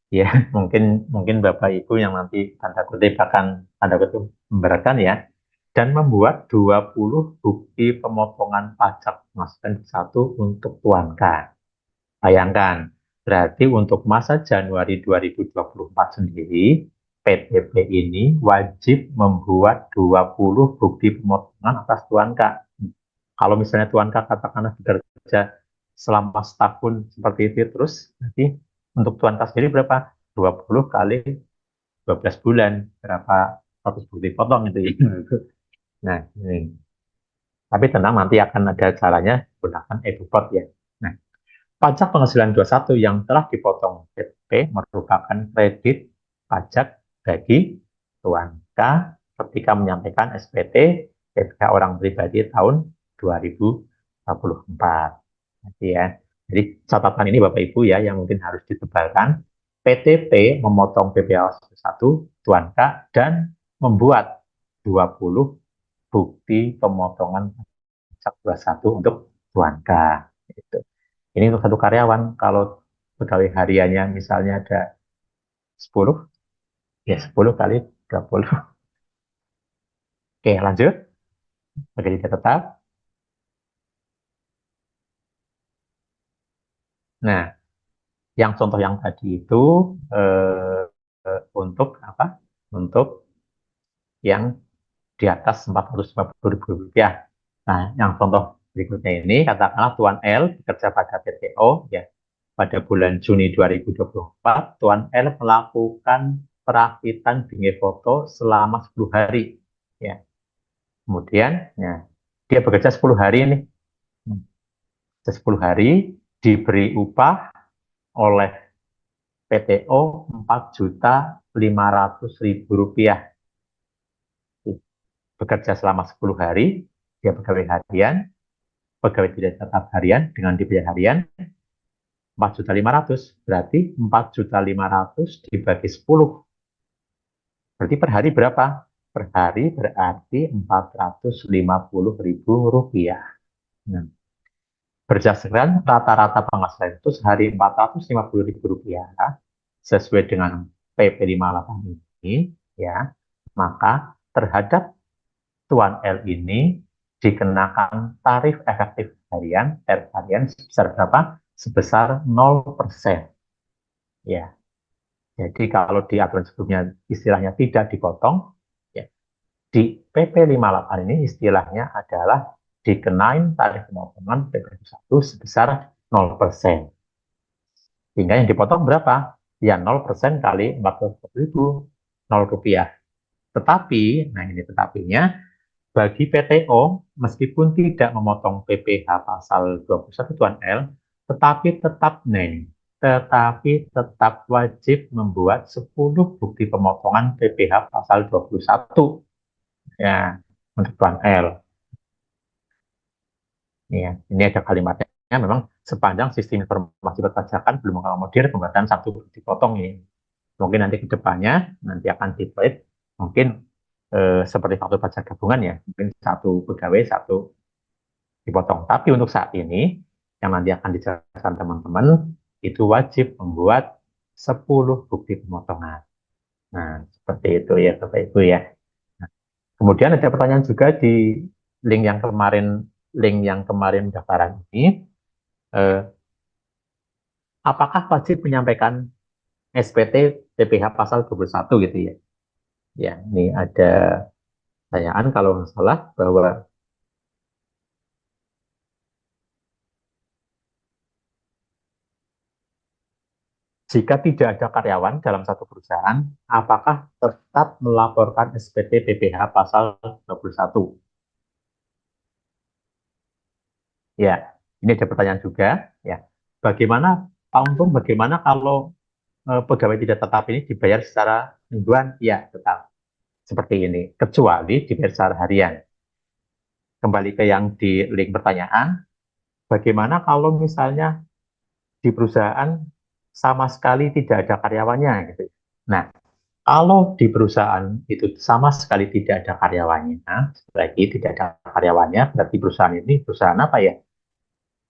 ya mungkin Bapak Ibu yang nanti tanda kutip akan tanda kutip memberatkan ya. Dan membuat 20 bukti pemotongan pajak penghasilan satu untuk Tuan K. Bayangkan, berarti untuk masa Januari 2024 sendiri, PTP ini wajib membuat 20 bukti pemotongan atas Tuan K. Kalau misalnya Tuan K katakanlah bekerja selama setahun seperti itu terus, nanti untuk Tuan K sendiri berapa? 20 kali 12 bulan, berapa 100 bukti potong itu ya. Nah, ini. Tapi tenang, nanti akan ada caranya gunakan e-report ya. Nah, pajak penghasilan 21 yang telah dipotong PTP merupakan kredit pajak bagi Tuan K ketika menyampaikan SPT PPh orang pribadi tahun 2024. Jadi catatan ini Bapak Ibu ya yang mungkin harus ditebalkan. PTP memotong PPh 1 Tuan K dan membuat 20 bukti pemotongan pajak 21 untuk Tuan K. Gitu. Ini untuk satu karyawan, kalau pegawai hariannya misalnya ada 10, ya 10 kali 20. Oke, lanjut. Bagi tidak tetap. Nah, yang contoh yang tadi itu untuk apa? Untuk yang di atas Rp450.000. Nah, yang contoh berikutnya ini, katakanlah Tuan L bekerja pada PTO, ya, pada bulan Juni 2024, Tuan L melakukan perakitan bingkai foto selama 10 hari. Ya. Kemudian, ya, dia bekerja 10 hari ini. 10 hari diberi upah oleh PTO Rp4.500.000. Bekerja selama 10 hari, dia pegawai harian, pegawai tidak tetap harian dengan dibayar harian 4.500.000, berarti 4.500.000 dibagi 10. Berarti per hari berapa? Per hari berarti Rp450.000. Nah, berdasarkan rata-rata penghasilan itu sehari Rp450.000 sesuai dengan PP 58 ini, ya, maka terhadap Tuan L ini dikenakan tarif efektif harian per harian sebesar berapa? Sebesar 0%. Ya. Jadi kalau di aturan sebelumnya istilahnya tidak dipotong, ya, di PP 58 ini istilahnya adalah dikenain tarif pemotongan PP 1 sebesar 0%. Sehingga yang dipotong berapa? Ya 0% kali 400.000, Rp0. Tetapi, nah ini tetapinya, bagi PTO, meskipun tidak memotong PPh pasal 21 Tuan L, tetapi tetap wajib membuat 10 bukti pemotongan PPh pasal 21 ya untuk Tuan L. Ya, ini ada kalimatnya, memang sepanjang sistem informasi perpajakan belum mengakomodir pembuatan satu bukti potong ini. Mungkin nanti ke depannya nanti akan diploid mungkin seperti faktur pajak gabungan ya, mungkin satu pegawai satu dipotong. Tapi untuk saat ini yang nanti akan dijelaskan teman-teman itu wajib membuat 10 bukti pemotongan. Nah, seperti itu ya Bapak Ibu ya. Nah, kemudian ada pertanyaan juga di link yang kemarin daftaran ini, apakah wajib menyampaikan SPT PPh pasal 21 gitu ya. Ya, ini ada pertanyaan kalau nggak salah bahwa jika tidak ada karyawan dalam satu perusahaan, apakah tetap melaporkan SPT PPh pasal 21? Ya, ini ada pertanyaan juga. Ya, bagaimana Pak Untung? Bagaimana kalau pegawai tidak tetap ini dibayar secara mingguan? Ya, tetap seperti ini, kecuali dibayar secara harian. Kembali ke yang di link pertanyaan, bagaimana kalau misalnya di perusahaan sama sekali tidak ada karyawannya gitu. Nah, kalau di perusahaan itu sama sekali tidak ada karyawannya, lagi tidak ada karyawannya, berarti perusahaan ini perusahaan apa ya?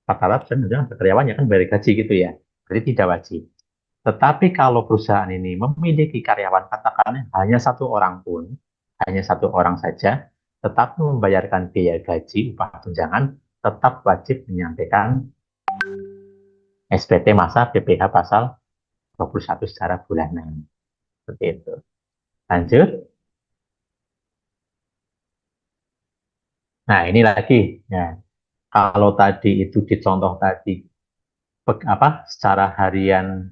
Rata-rata perusahaan ada karyawannya kan bayar gaji gitu ya, berarti tidak wajib. Tetapi kalau perusahaan ini memiliki karyawan, katakanlah hanya satu orang saja, tetap membayarkan biaya gaji, upah tunjangan, tetap wajib menyampaikan SPT masa PPh pasal 21 secara bulanan. Seperti itu. Lanjut. Nah, ini lagi. Ya, kalau tadi itu dicontoh tadi secara harian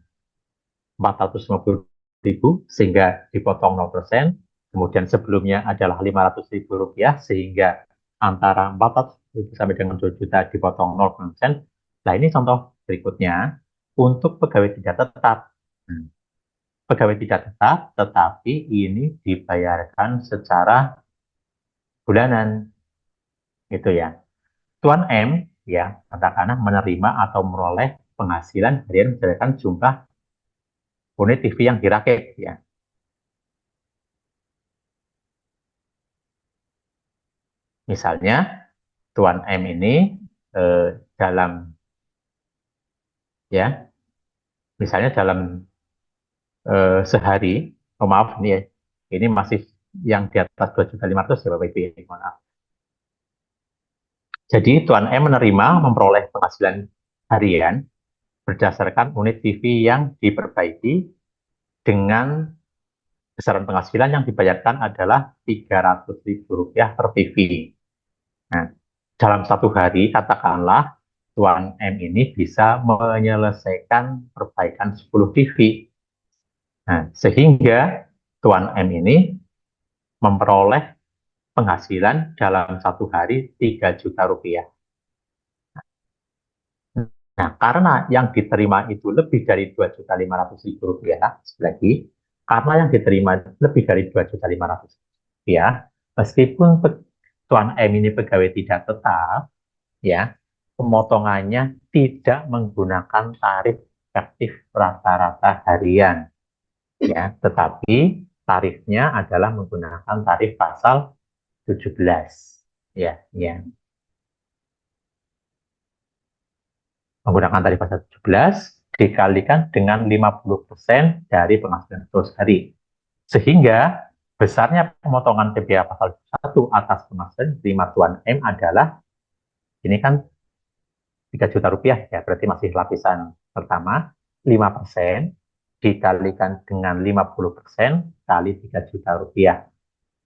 450.000 sehingga dipotong 0%, kemudian sebelumnya adalah Rp500.000 sehingga antara 400.000 sampai dengan 2 juta dipotong 0%. Nah, ini contoh berikutnya untuk pegawai tidak tetap. Pegawai tidak tetap, tetapi ini dibayarkan secara bulanan, gitu ya. Tuan M, ya, katakanlah menerima atau meroleh penghasilan harian berdasarkan jumlah unit TV yang dirakit, ya. Misalnya, Tuan M ini dalam, ya, misalnya dalam sehari, maaf ini ya, ini masih yang di atas 2.500.000 ya Bapak Ibu ya, maaf. Jadi Tuan M menerima memperoleh penghasilan harian berdasarkan unit TV yang diperbaiki dengan besaran penghasilan yang dibayarkan adalah Rp300.000 per TV. Nah, dalam satu hari, katakanlah Tuan M ini bisa menyelesaikan perbaikan 10 TV. Nah, sehingga Tuan M ini memperoleh penghasilan dalam satu hari Rp3 juta. Nah, karena yang diterima itu lebih dari Rp2.500.000, lagi, karena yang diterima lebih dari Rp2.500.000, meskipun Tuan M ini pegawai tidak tetap, ya, pemotongannya tidak menggunakan tarif efektif rata-rata harian, ya, tetapi tarifnya adalah menggunakan tarif pasal 17, ya, menggunakan tarif pasal 17 dikalikan dengan 50% dari penghasilan gross hari, sehingga besarnya pemotongan PPh pasal 1 atas penghasilan terima Tuan M adalah, ini kan 3 juta rupiah, ya, berarti masih lapisan pertama, 5% dikalikan dengan 50% kali 3 juta rupiah,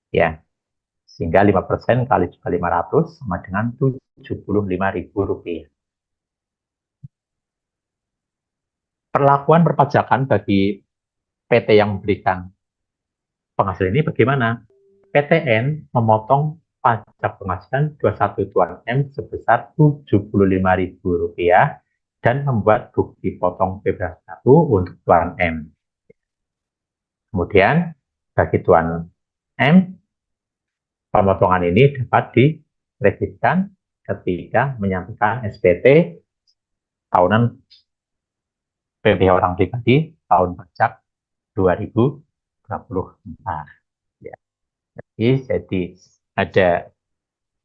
ya, sehingga 5% kali 500 sama dengan 75.000 rupiah. Perlakuan perpajakan bagi PT yang memberikan penghasilan ini bagaimana? PTN memotong pajak penghasilan 21 Tuan M sebesar Rp75.000 dan membuat bukti potong PPh 1 untuk Tuan M. Kemudian bagi Tuan M, pemotongan ini dapat dikreditkan ketika menyampaikan SPT tahunan PPh orang pribadi tahun pajak 2024. Ya. Jadi ada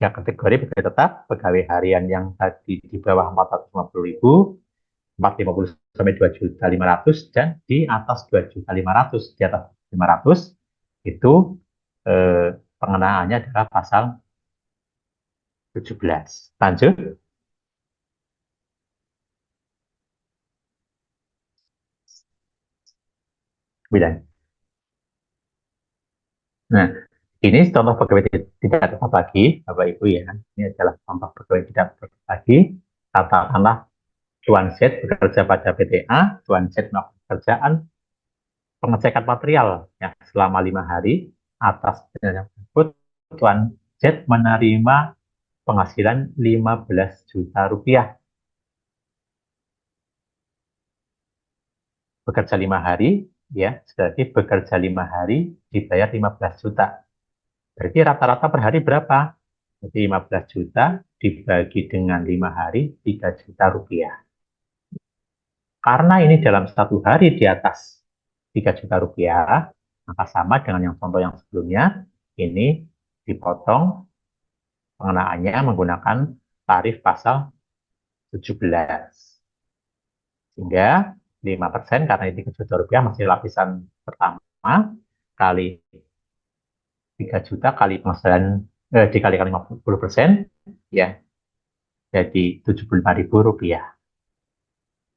ya kategori pegawai tetap, pegawai harian yang tadi di bawah 450.000, 450 sampai 2.500.000, dan di atas 2.500.000, di atas 500 itu pengenaannya adalah pasal 17. Lanjut. Nah, ini contoh pegawai tidak tetap lagi, Bapak Ibu, ya. Ini adalah contoh pegawai tidak tetap lagi. Katakanlah Tuan Z bekerja pada PTA, Tuan Z melakukan pekerjaan pengecekan material ya selama 5 hari. Atas pekerjaan tersebut, Tuan Z menerima penghasilan 15 juta rupiah. Bekerja 5 hari, ya, berarti bekerja 5 hari dibayar 15 juta. Berarti rata-rata per hari berapa? Jadi 15 juta dibagi dengan 5 hari, 3 juta rupiah. Karena ini dalam 1 hari di atas 3 juta rupiah, maka sama dengan yang contoh yang sebelumnya, ini dipotong pengenaannya menggunakan tarif pasal 17. Sehingga 5% karena ini 3 juta rupiah masih lapisan pertama, kali 3 juta kali penghasilan dikalikan 50%, ya, jadi 75.000 rupiah.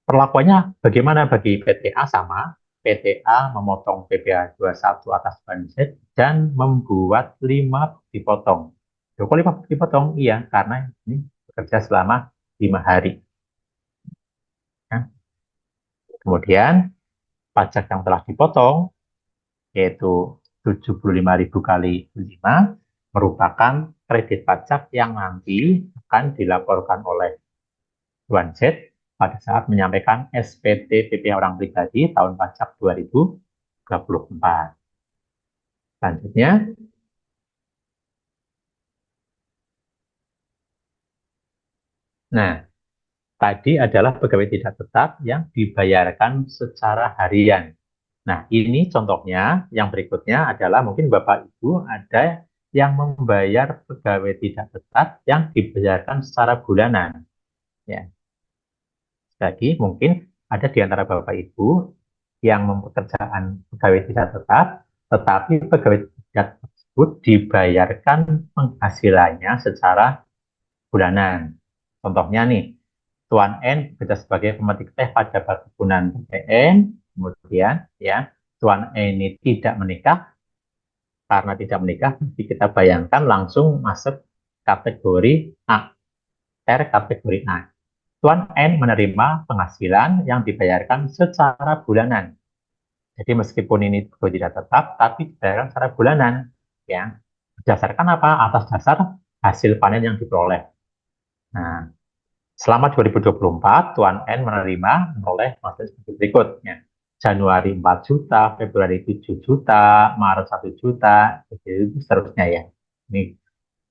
Perlakuannya bagaimana bagi PTA? Sama, PTA memotong PPh 21 atas banset dan membuat 5 dipotong. Kok 5 dipotong? Iya, karena ini bekerja selama 5 hari. Nah, kemudian pajak yang telah dipotong yaitu 75.000 kali 5 merupakan kredit pajak yang nanti akan dilaporkan oleh Tuan Z pada saat menyampaikan SPT PPh orang pribadi tahun pajak 2024. Selanjutnya, nah, tadi adalah pegawai tidak tetap yang dibayarkan secara harian. Nah, ini contohnya. Yang berikutnya adalah mungkin Bapak Ibu ada yang membayar pegawai tidak tetap yang dibayarkan secara bulanan. Ya. Jadi mungkin ada di antara Bapak Ibu yang mempekerjakan pegawai tidak tetap, tetapi pegawai tidak tersebut dibayarkan penghasilannya secara bulanan. Contohnya nih, Tuan N bekerja sebagai pemetik teh pada perkebunan PTN, kemudian ya Tuan N ini tidak menikah. Karena tidak menikah, kita bayangkan langsung masuk kategori A, R kategori A. Tuan N menerima penghasilan yang dibayarkan secara bulanan. Jadi meskipun ini tidak tetap, tapi dibayarkan secara bulanan. Ya, berdasarkan apa? Atas dasar hasil panen yang diperoleh. Nah, selama 2024, Tuan N memperoleh hasil seperti berikutnya. Januari 4 juta, Februari 7 juta, Maret 1 juta, itu seterusnya ya. Ini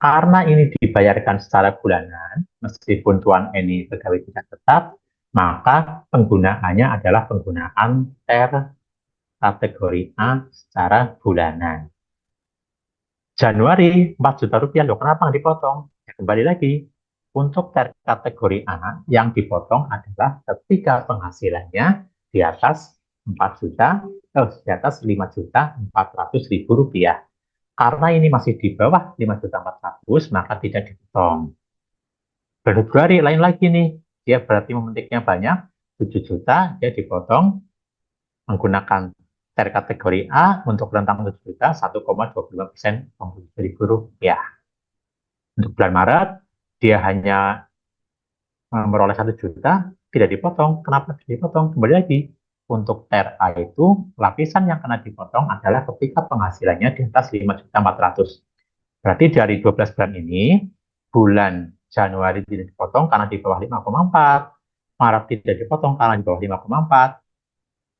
Karena ini dibayarkan secara bulanan, meskipun Tuan ini pegawai tidak tetap, maka penggunaannya adalah penggunaan TER kategori A secara bulanan. Januari 4 juta rupiah, loh kenapa nggak dipotong? Ya, kembali lagi, untuk TER kategori A yang dipotong adalah ketika penghasilannya di atas 4 juta, di atas 5 juta 400 ribu rupiah. Karena ini masih di bawah 5 juta 400, maka tidak dipotong. Februari lain lagi nih, dia berarti memetiknya banyak, 7 juta, dia dipotong menggunakan TER kategori A untuk rentang 7 juta, 1,25% ribu rupiah. Untuk bulan Maret, dia hanya memperoleh 1 juta, tidak dipotong. Kenapa tidak dipotong? Kembali lagi, untuk TER A itu, lapisan yang kena dipotong adalah ketika penghasilannya di atas 5 juta 400. Berarti dari 12 bulan ini, bulan Januari tidak dipotong karena di bawah 5,4, Maret tidak dipotong karena di bawah 5,4,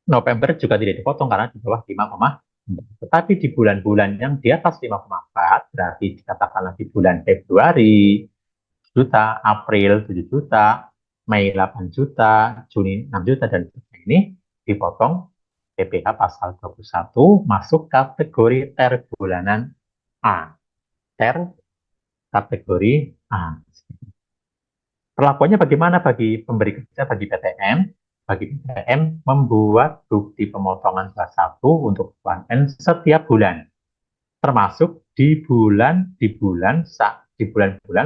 November juga tidak dipotong karena di bawah 5,4. Tetapi di bulan-bulan yang di atas 5,4, berarti dikatakanlah di bulan Februari 7 juta, April 7 juta, Mei 8 juta, Juni 6 juta, dan ini dipotong PPh pasal 21 masuk kategori TER bulanan A. TER kategori A. Perlakuannya bagaimana bagi pemberi kerja, bagi PTM? Bagi PTM membuat bukti pemotongan kelas 1 untuk Tuan N setiap bulan, termasuk di bulan-bulan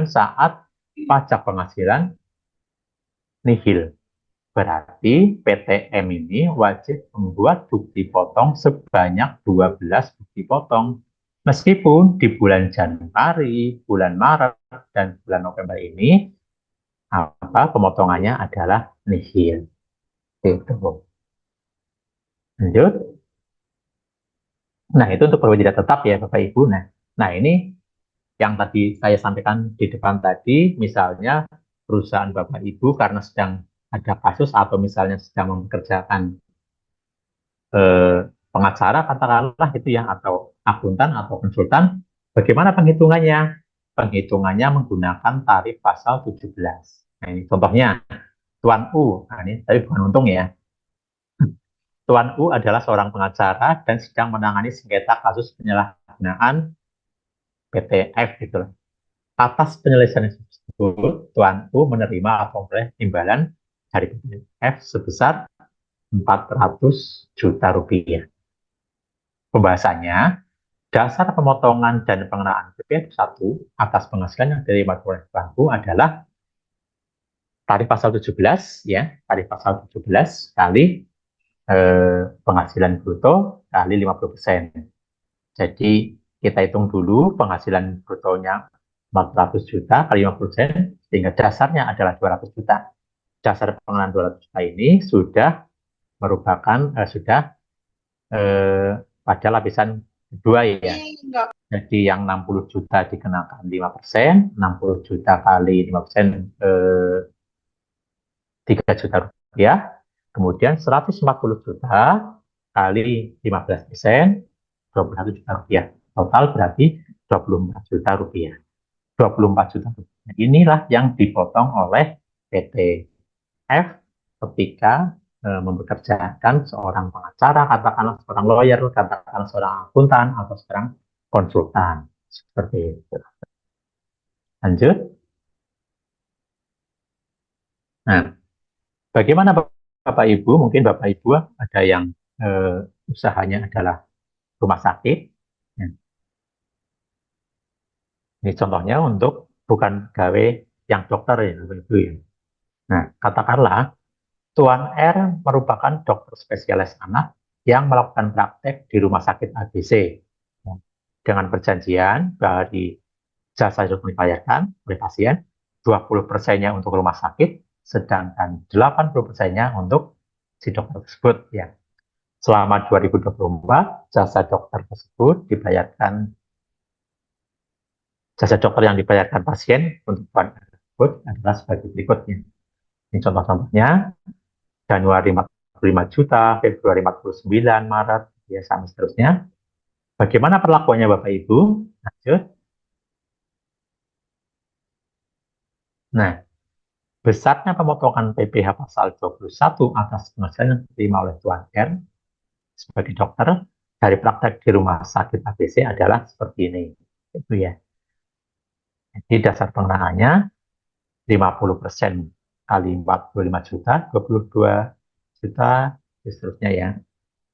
saat pajak penghasilan nihil. Berarti PTM ini wajib membuat bukti potong sebanyak 12 bukti potong. Meskipun di bulan Januari, bulan Maret, dan bulan November ini pemotongannya adalah nihil. Itu. Lanjut. Nah, itu untuk pegawai tidak tetap ya, Bapak Ibu. Nah, ini yang tadi saya sampaikan di depan tadi, misalnya perusahaan Bapak Ibu karena sedang ada kasus atau misalnya sedang mempekerjakan pengacara katakanlah gitu ya, atau akuntan atau konsultan, bagaimana penghitungannya? Penghitungannya menggunakan tarif pasal 17. Nah, ini contohnya Tuan U. Nah, ini tapi bukan untung ya. Tuan U adalah seorang pengacara dan sedang menangani sengketa kasus penyalahgunaan PTF gitu loh. Atas penyelesaian tersebut, Tuan U menerima atau memperoleh imbalan dari PTF sebesar 400 juta rupiah. Pembahasannya, dasar pemotongan dan pengenaan PPh 1 atas penghasilan yang diterima oleh Tuan U adalah tarif pasal 17 ya, tarif pasal 17 kali penghasilan bruto kali 50%. Jadi kita hitung dulu penghasilan brutonya 400 juta kali 50%, sehingga dasarnya adalah 200 juta. Dasar pengenaan 200 juta ini sudah merupakan pada lapisan kedua ya. Jadi yang 60 juta dikenakan 5%, 60 juta kali 5%, 3 juta rupiah, kemudian 140 juta kali 15%, 21 juta rupiah. Total berarti 24 juta rupiah. 24 juta rupiah. Inilah yang dipotong oleh PT F ketika mempekerjakan seorang pengacara, katakanlah seorang lawyer, katakanlah seorang akuntan, atau seorang konsultan. Seperti itu. Lanjut. Nah, bagaimana Bapak Ibu? Mungkin Bapak Ibu ada yang usahanya adalah rumah sakit. Ya. Ini contohnya untuk bukan gawe yang dokter ya, Bapak Ibu ya. Nah, katakanlah Tuan R merupakan dokter spesialis anak yang melakukan praktek di rumah sakit ABC. Dengan perjanjian dari jasa itu dibayarkan oleh pasien, 20%-nya untuk rumah sakit, sedangkan 80%-nya untuk si dokter tersebut. Ya. Selama 2024, jasa dokter tersebut dibayarkan, jasa dokter yang dibayarkan pasien untuk Tuan R tersebut adalah sebagai berikutnya. Ini contoh-contohnya. Januari 45 juta, Februari 49, Maret, ya sampai seterusnya. Bagaimana perlakuannya Bapak Ibu? Lanjut. Nah, besarnya pemotongan PPh pasal 21 atas penghasilan yang diterima oleh Tuan R sebagai dokter dari praktek di rumah sakit ABC adalah seperti ini. Itu ya. Jadi dasar pengenaan 50% kali 45 juta, 22 juta, dan seterusnya ya.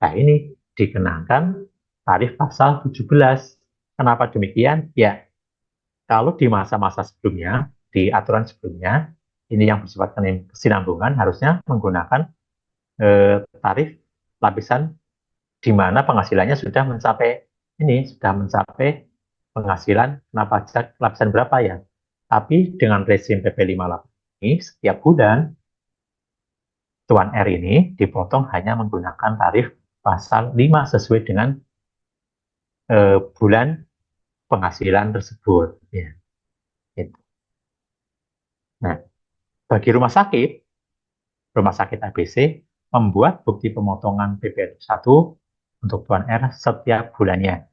Nah, ini dikenakan tarif pasal 17. Kenapa demikian? Ya, kalau di masa-masa sebelumnya, di aturan sebelumnya, ini yang bersifat kesinambungan harusnya menggunakan tarif lapisan di mana penghasilannya sudah mencapai penghasilan kena pajak lapisan berapa ya. Tapi dengan rezim PP 58 ini setiap bulan Tuan R ini dipotong hanya menggunakan tarif pasal 5 sesuai dengan bulan penghasilan tersebut. Ya, gitu. Nah, bagi rumah sakit ABC membuat bukti pemotongan PP 1 untuk Tuan R setiap bulannya.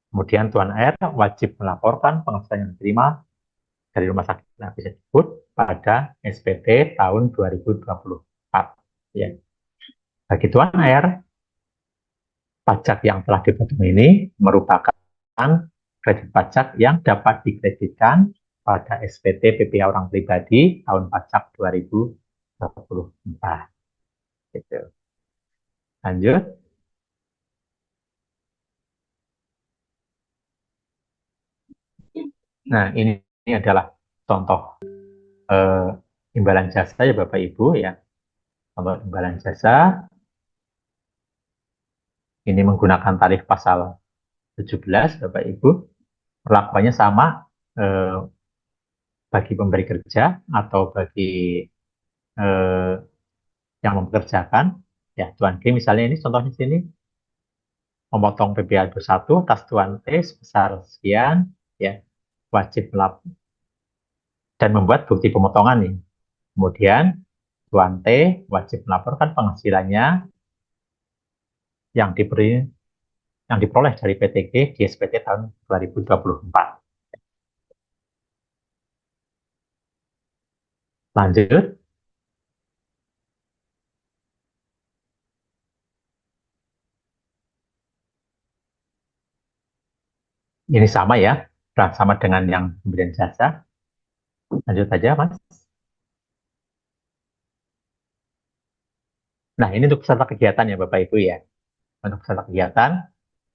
Kemudian Tuan R wajib melaporkan penghasilan yang diterima dari rumah sakit ABC tersebut pada SPT tahun 2024. Ya. Bagi Tuan R, pajak yang telah dipotong ini merupakan kredit pajak yang dapat dikreditkan pada SPT PPh orang pribadi tahun pajak 2024. Gitu. Lanjut. Nah, ini adalah contoh imbalan jasa ya Bapak Ibu ya. Contoh imbalan jasa ini menggunakan tarif pasal 17 Bapak Ibu. Perlakuannya sama bagi pemberi kerja atau bagi yang mempekerjakan. Ya, Tuan G misalnya ini contohnya sini memotong PPh 21 atas Tuan T sebesar sekian, ya wajib melapor dan membuat bukti pemotongan nih. Kemudian Tuan T wajib melaporkan penghasilannya yang diperoleh dari PTG di SPT tahun 2024. Lanjut. Ini sama ya, sama dengan yang pemberian jasa. Lanjut saja, Mas. Nah, ini untuk peserta kegiatan ya, Bapak Ibu ya. Untuk peserta kegiatan,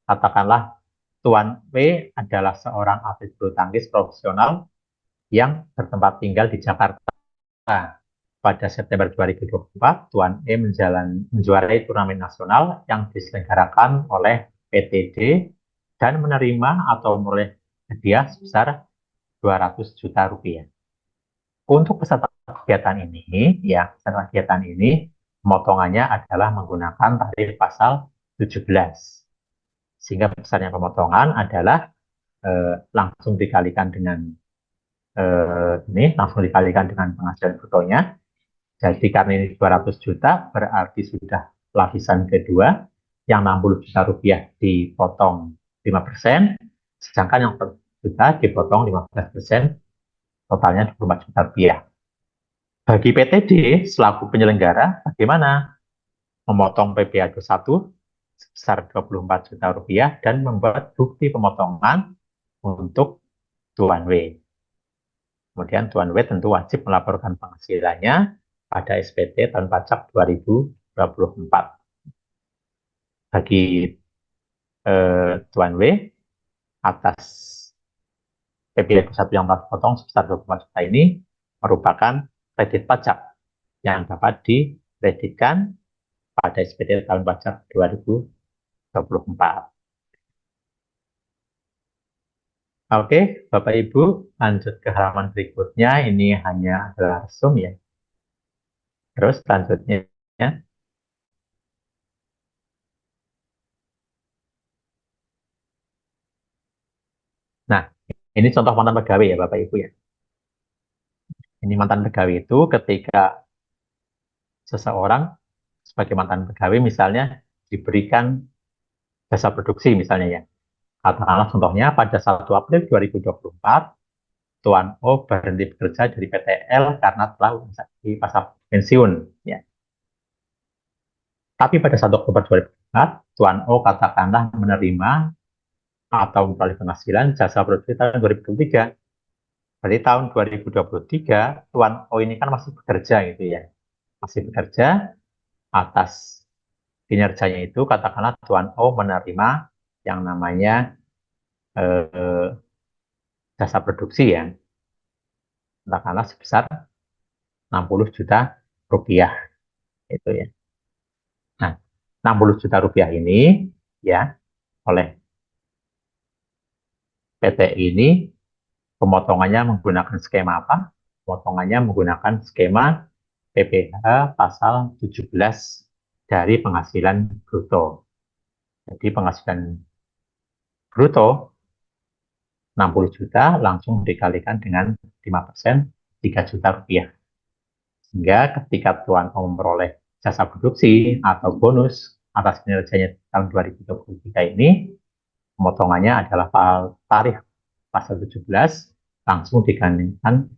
katakanlah Tuan W adalah seorang atlet bulu tangkis profesional yang bertempat tinggal di Jakarta. Pada September 2024, Tuan E menjuarai turnamen nasional yang diselenggarakan oleh PTD dan menerima atau memperoleh hadiah sebesar 200 juta rupiah. Untuk peserta kegiatan ini, pemotongannya adalah menggunakan tarif pasal 17. Sehingga besarnya pemotongan adalah langsung dikalikan dengan penghasilan brutonya. Jadi karena ini 200 juta, berarti sudah lapisan kedua, yang 60 juta rupiah dipotong 5%, sedangkan yang 1 juta dipotong 15%, totalnya 24 juta rupiah. Bagi PTD selaku penyelenggara, bagaimana? Memotong PPh 21 sebesar 24 juta rupiah dan membuat bukti pemotongan untuk Tuan W. Kemudian Tuan W tentu wajib melaporkan penghasilannya pada SPT tahun pajak 2024. Bagi Tuan W, atas PPh 21 yang telah dipotong sebesar 24 juta ini merupakan kredit pajak yang dapat dikreditkan pada SPT tahun pajak 2024. Oke, Bapak Ibu, lanjut ke halaman berikutnya. Ini hanya adalah resum ya. Terus selanjutnya, nah ini contoh mantan pegawai ya Bapak Ibu ya. Ini mantan pegawai itu ketika seseorang sebagai mantan pegawai misalnya diberikan jasa produksi misalnya ya. Katakanlah contohnya pada 1 April 2024 Tuan O berhenti bekerja dari PTL karena telah memasuki masa pensiun. Ya. Tapi pada 1 Oktober 2004, Tuan O katakanlah menerima atau memperoleh penghasilan jasa produksi tahun 2023. Berarti tahun 2023, Tuan O ini kan masih bekerja gitu ya. Masih bekerja atas kinerjanya itu, katakanlah Tuan O menerima yang namanya jasa produksi ya. Katakanlah sebesar 60 juta rupiah. Itu ya. Nah, 60 juta rupiah ini ya oleh PT ini pemotongannya menggunakan skema apa? Pemotongannya menggunakan skema PPh pasal 17 dari penghasilan bruto. Jadi penghasilan bruto 60 juta langsung dikalikan dengan 5%, 3 juta rupiah. Sehingga ketika Tuan O memperoleh jasa produksi atau bonus atas kinerjanya tahun 2023 ini, pemotongannya adalah tarif pasal 17 langsung dikalikan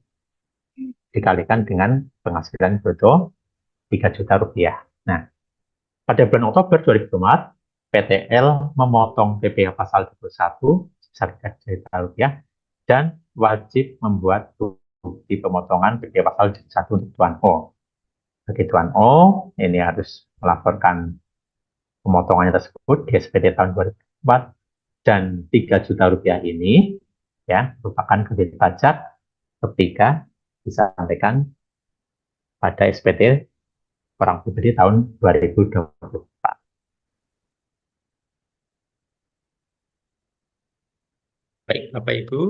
dengan penghasilan bruto 3 juta rupiah. Nah, pada bulan Oktober 2024, PTL memotong PPh pasal 21 sebesar 3 juta rupiah dan wajib membuat bukti pemotongan PPh pasal 21 untuk Tuan O. Bagi Tuan O, ini harus melaporkan pemotongannya tersebut di SPT tahun 2004 dan 3 juta rupiah ini ya merupakan kredit pajak ketika disampaikan pada SPT orang pribadi tahun 2024. Baik, Bapak Ibu,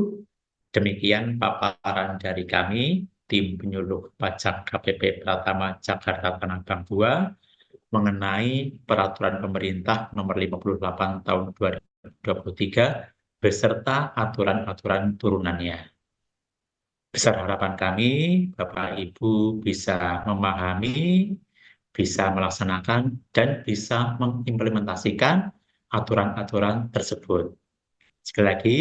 demikian paparan dari kami, tim penyuluh pajak KPP Pratama Jakarta Tanah Abang 2, mengenai peraturan pemerintah nomor 58 tahun 2023 beserta aturan-aturan turunannya. Besar harapan kami, Bapak Ibu bisa memahami, bisa melaksanakan, dan bisa mengimplementasikan aturan-aturan tersebut. Sekali lagi,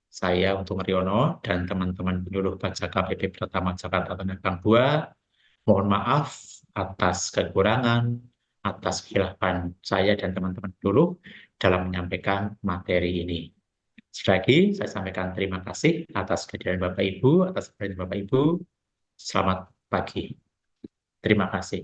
saya Untung Riono dan teman-teman penyuluh pajak KPP Pratama Jakarta Tanah Abang 2, mohon maaf atas kekurangan, atas kekhilafan saya dan teman-teman penyuluh dalam menyampaikan materi ini. Sekali lagi, saya sampaikan terima kasih atas kehadiran Bapak Ibu, atas perhatian Bapak Ibu. Selamat pagi. Terima kasih.